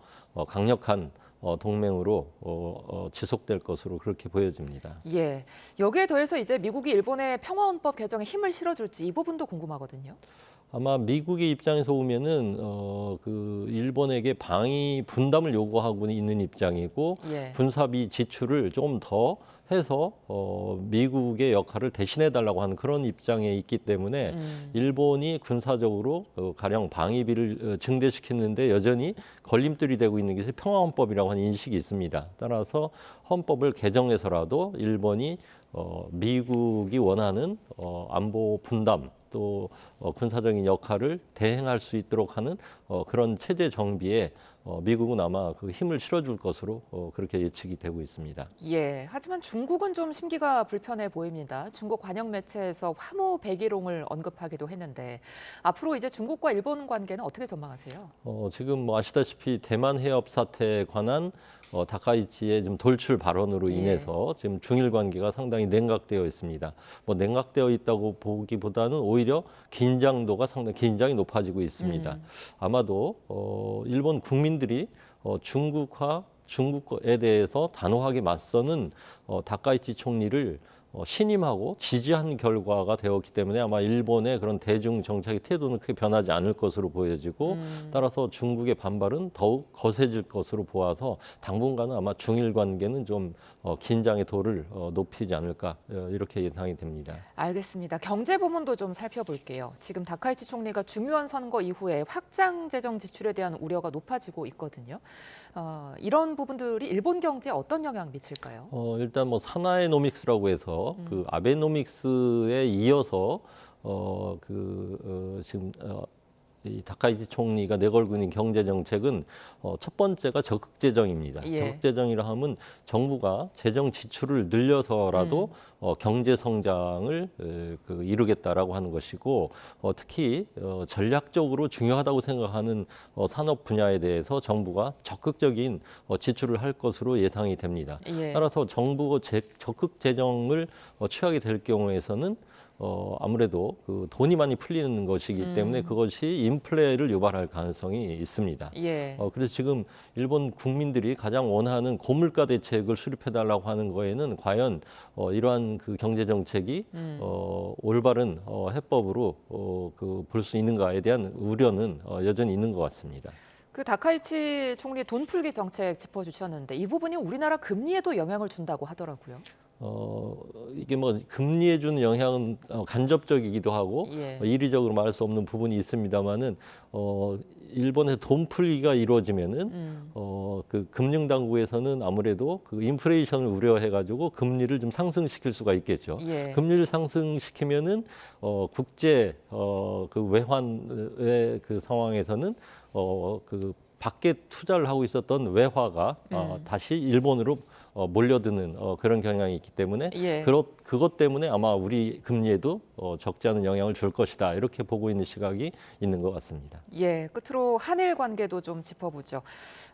Speaker 2: 강력한 동맹으로 지속될 것으로 그렇게 보여집니다.
Speaker 9: 예. 여기에 더해서 이제 미국이 일본의 평화헌법 개정에 힘을 실어줄지 이 부분도 궁금하거든요.
Speaker 2: 아마 미국의 입장에서 보면은 그 일본에게 방위 분담을 요구하고 있는 입장이고
Speaker 9: 예.
Speaker 2: 군사비 지출을 좀 더 해서 미국의 역할을 대신해 달라고 하는 그런 입장에 있기 때문에 일본이 군사적으로 가령 방위비를 증대시키는데 여전히 걸림돌이 되고 있는 것이 평화헌법이라고 하는 인식이 있습니다. 따라서 헌법을 개정해서라도 일본이 미국이 원하는 안보 분담 또 군사적인 역할을 대행할 수 있도록 하는 그런 체제 정비에 미국은 아마 그 힘을 실어줄 것으로 그렇게 예측이 되고 있습니다.
Speaker 9: 예. 하지만 중국은 좀 심기가 불편해 보입니다. 중국 관영 매체에서 화무 백일홍을 언급하기도 했는데 앞으로 이제 중국과 일본 관계는 어떻게 전망하세요?
Speaker 2: 지금 뭐 아시다시피 대만 해협 사태에 관한 다카이치의 좀 돌출 발언으로 인해서 지금 중일 관계가 상당히 냉각되어 있습니다. 뭐 냉각되어 있다고 보기보다는 오히려 긴장도가 상당히 긴장이 높아지고 있습니다. 아마도 일본 국민들이 중국에 대해서 단호하게 맞서는 다카이치 총리를 신임하고 지지한 결과가 되었기 때문에 아마 일본의 그런 대중 정책의 태도는 크게 변하지 않을 것으로 보여지고 따라서 중국의 반발은 더욱 거세질 것으로 보아서 당분간은 아마 중일 관계는 좀 긴장의 도를 높이지 않을까 이렇게 예상이 됩니다.
Speaker 9: 알겠습니다. 경제 부문도 좀 살펴볼게요. 지금 다카이치 총리가 중요한 선거 이후에 확장 재정 지출에 대한 우려가 높아지고 있거든요. 이런 부분들이 일본 경제에 어떤 영향 미칠까요?
Speaker 2: 일단 뭐 사나에노믹스라고 해서 그 아베노믹스에 이어서 지금 이 다카이치 총리가 내걸고 있는 경제 정책은 첫 번째가 적극 재정입니다.
Speaker 9: 예.
Speaker 2: 적극 재정이라 하면 정부가 재정 지출을 늘려서라도 경제 성장을 이루겠다라고 하는 것이고 특히 전략적으로 중요하다고 생각하는 산업 분야에 대해서 정부가 적극적인 지출을 할 것으로 예상이 됩니다.
Speaker 9: 예.
Speaker 2: 따라서 정부가 적극 재정을 취하게 될 경우에서는 아무래도 그 돈이 많이 풀리는 것이기 때문에 그것이 인플레를 유발할 가능성이 있습니다.
Speaker 9: 예.
Speaker 2: 그래서 지금 일본 국민들이 가장 원하는 고물가 대책을 수립해달라고 하는 거에는 과연 이러한 그 경제 정책이 올바른 해법으로 볼 수 있는가에 대한 우려는 여전히 있는 것 같습니다.
Speaker 9: 그 다카이치 총리 돈 풀기 정책 짚어주셨는데 이 부분이 우리나라 금리에도 영향을 준다고 하더라고요.
Speaker 2: 이게 뭐 금리에 주는 영향은 간접적이기도 하고
Speaker 9: 예.
Speaker 2: 이리적으로 말할 수 없는 부분이 있습니다만은 일본의 돈 풀기가 이루어지면은 그 금융 당국에서는 아무래도 그 인플레이션을 우려해가지고 금리를 좀 상승시킬 수가 있겠죠.
Speaker 9: 예.
Speaker 2: 금리를 상승시키면은 국제 그 외환의 그 상황에서는 그 밖에 투자를 하고 있었던 외화가 다시 일본으로 몰려드는 그런 경향이 있기 때문에
Speaker 9: 예.
Speaker 2: 그것 때문에 아마 우리 금리에도 적지 않은 영향을 줄 것이다 이렇게 보고 있는 시각이 있는 것 같습니다.
Speaker 9: 예, 끝으로 한일 관계도 좀 짚어보죠.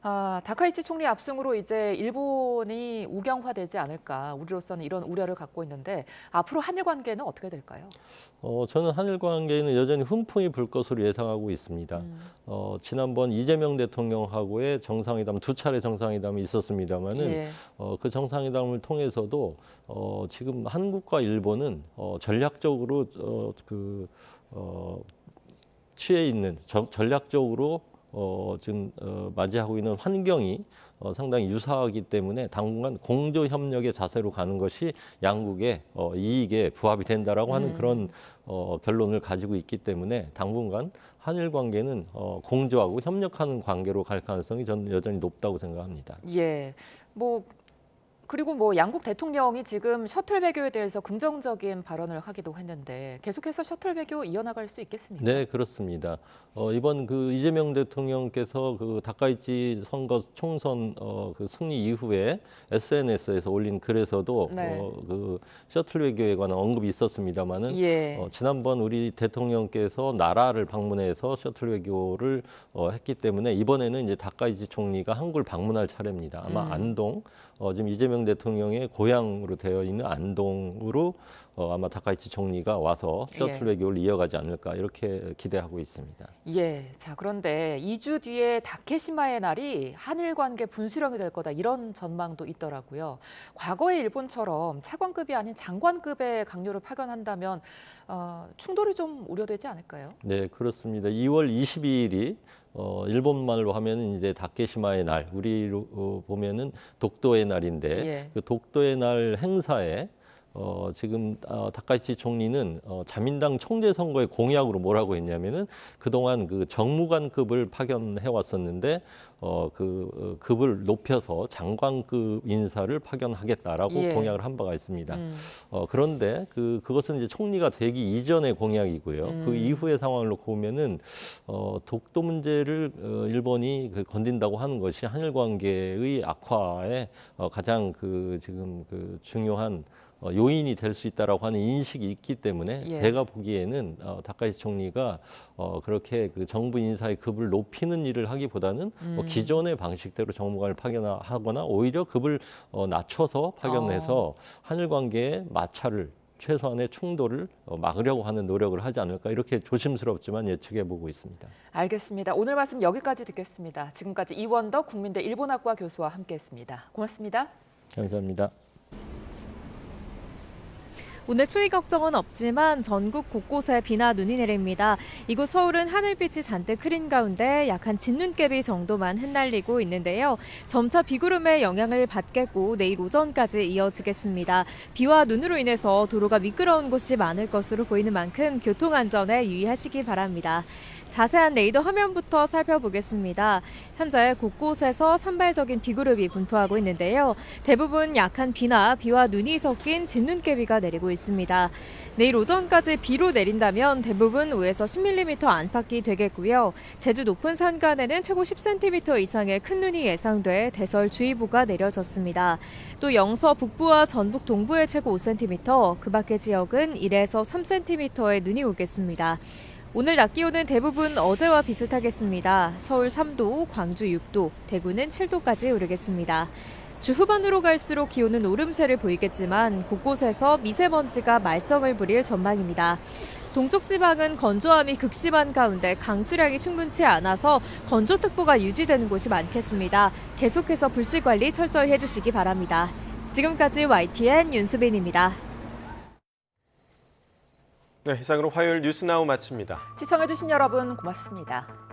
Speaker 9: 다카이치 총리 압승으로 이제 일본이 우경화되지 않을까 우리로서는 이런 우려를 갖고 있는데 앞으로 한일 관계는 어떻게 될까요?
Speaker 2: 저는 한일 관계는 여전히 훈풍이 불 것으로 예상하고 있습니다. 지난번 이재명 대통령하고의 정상회담 두 차례 정상회담이 있었습니다만은
Speaker 9: 예.
Speaker 2: 그 정상회담을 통해서도 지금 한국과 일본은 전략적으로 취해 있는 전략적으로 지금 맞이하고 있는 환경이 상당히 유사하기 때문에 당분간 공조 협력의 자세로 가는 것이 양국의 이익에 부합이 된다라고 하는 그런 결론을 가지고 있기 때문에 당분간 한일 관계는 공조하고 협력하는 관계로 갈 가능성이 저는 여전히 높다고 생각합니다.
Speaker 9: 예, 뭐 그리고 뭐 양국 대통령이 지금 셔틀 배교에 대해서 긍정적인 발언을 하기도 했는데 계속해서 셔틀 배교 이어나갈 수 있겠습니까?
Speaker 2: 네, 그렇습니다. 이번 그 이재명 대통령께서 그 다카이치 선거 총선 그 승리 이후에 SNS에서 올린 글에서도
Speaker 9: 네.
Speaker 2: 그 셔틀 외교에 관한 언급이 있었습니다만은
Speaker 9: 예.
Speaker 2: 지난번 우리 대통령께서 나라를 방문해서 셔틀 외교를 했기 때문에 이번에는 이제 다카이치 총리가 한국을 방문할 차례입니다. 아마 안동 지금 이재명 대통령의 고향으로 되어 있는 안동으로 아마 다카이치 총리가 와서 셔틀
Speaker 9: 예.
Speaker 2: 외교를 이어가지 않을까 이렇게 기대하고 있습니다.
Speaker 9: 예. 자, 그런데 2주 뒤에 다케시마의 날이 한일 관계 분수령이 될 거다 이런 전망도 있더라고요. 과거의 일본처럼 차관급이 아닌 장관급의 강요를 파견한다면 충돌이 좀 우려되지 않을까요?
Speaker 2: 네, 그렇습니다. 2월 22일이 일본 말로 하면은 이제 다케시마의 날, 우리로 보면은 독도의 날인데
Speaker 9: 예.
Speaker 2: 그 독도의 날 행사에 지금 다카이치 총리는 자민당 총재 선거의 공약으로 뭐라고 했냐면은 그동안 그 정무관급을 파견해 왔었는데 그 급을 높여서 장관급 인사를 파견하겠다라고
Speaker 9: 예.
Speaker 2: 공약을 한 바가 있습니다. 그런데 그것은 이제 총리가 되기 이전의 공약이고요. 그 이후의 상황을 놓고 보면은 독도 문제를 일본이 건든다고 하는 것이 한일 관계의 악화에 가장 지금 중요한 요인이 될 수 있다라고 하는 인식이 있기 때문에
Speaker 9: 예.
Speaker 2: 제가 보기에는 다카이치 총리가 그렇게 그 정부 인사의 급을 높이는 일을 하기보다는 기존의 방식대로 정무관을 파견하거나 오히려 급을 낮춰서 파견해서 한일 관계의 마찰을 최소한의 충돌을 막으려고 하는 노력을 하지 않을까 이렇게 조심스럽지만 예측해 보고 있습니다.
Speaker 9: 알겠습니다. 오늘 말씀 여기까지 듣겠습니다. 지금까지 이원덕 국민대 일본학과 교수와 함께했습니다. 고맙습니다.
Speaker 2: 감사합니다.
Speaker 4: 오늘 추위 걱정은 없지만 전국 곳곳에 비나 눈이 내립니다. 이곳 서울은 하늘빛이 잔뜩 흐린 가운데 약한 진눈깨비 정도만 흩날리고 있는데요. 점차 비구름의 영향을 받겠고 내일 오전까지 이어지겠습니다. 비와 눈으로 인해서 도로가 미끄러운 곳이 많을 것으로 보이는 만큼 교통안전에 유의하시기 바랍니다. 자세한 레이더 화면부터 살펴보겠습니다. 현재 곳곳에서 산발적인 비구름이 분포하고 있는데요. 대부분 약한 비나 비와 눈이 섞인 진눈깨비가 내리고 있습니다. 내일 오전까지 비로 내린다면 대부분 5에서 10mm 안팎이 되겠고요. 제주 높은 산간에는 최고 10cm 이상의 큰 눈이 예상돼 대설주의보가 내려졌습니다. 또 영서 북부와 전북 동부에 최고 5cm, 그 밖의 지역은 1에서 3cm의 눈이 오겠습니다. 오늘 낮 기온은 대부분 어제와 비슷하겠습니다. 서울 3도, 광주 6도, 대구는 7도까지 오르겠습니다. 주 후반으로 갈수록 기온은 오름세를 보이겠지만 곳곳에서 미세먼지가 말썽을 부릴 전망입니다. 동쪽 지방은 건조함이 극심한 가운데 강수량이 충분치 않아서 건조특보가 유지되는 곳이 많겠습니다. 계속해서 불씨 관리 철저히 해주시기 바랍니다. 지금까지 YTN 윤수빈입니다.
Speaker 1: 네, 이상으로 화요일 뉴스나우 마칩니다.
Speaker 9: 시청해주신 여러분 고맙습니다.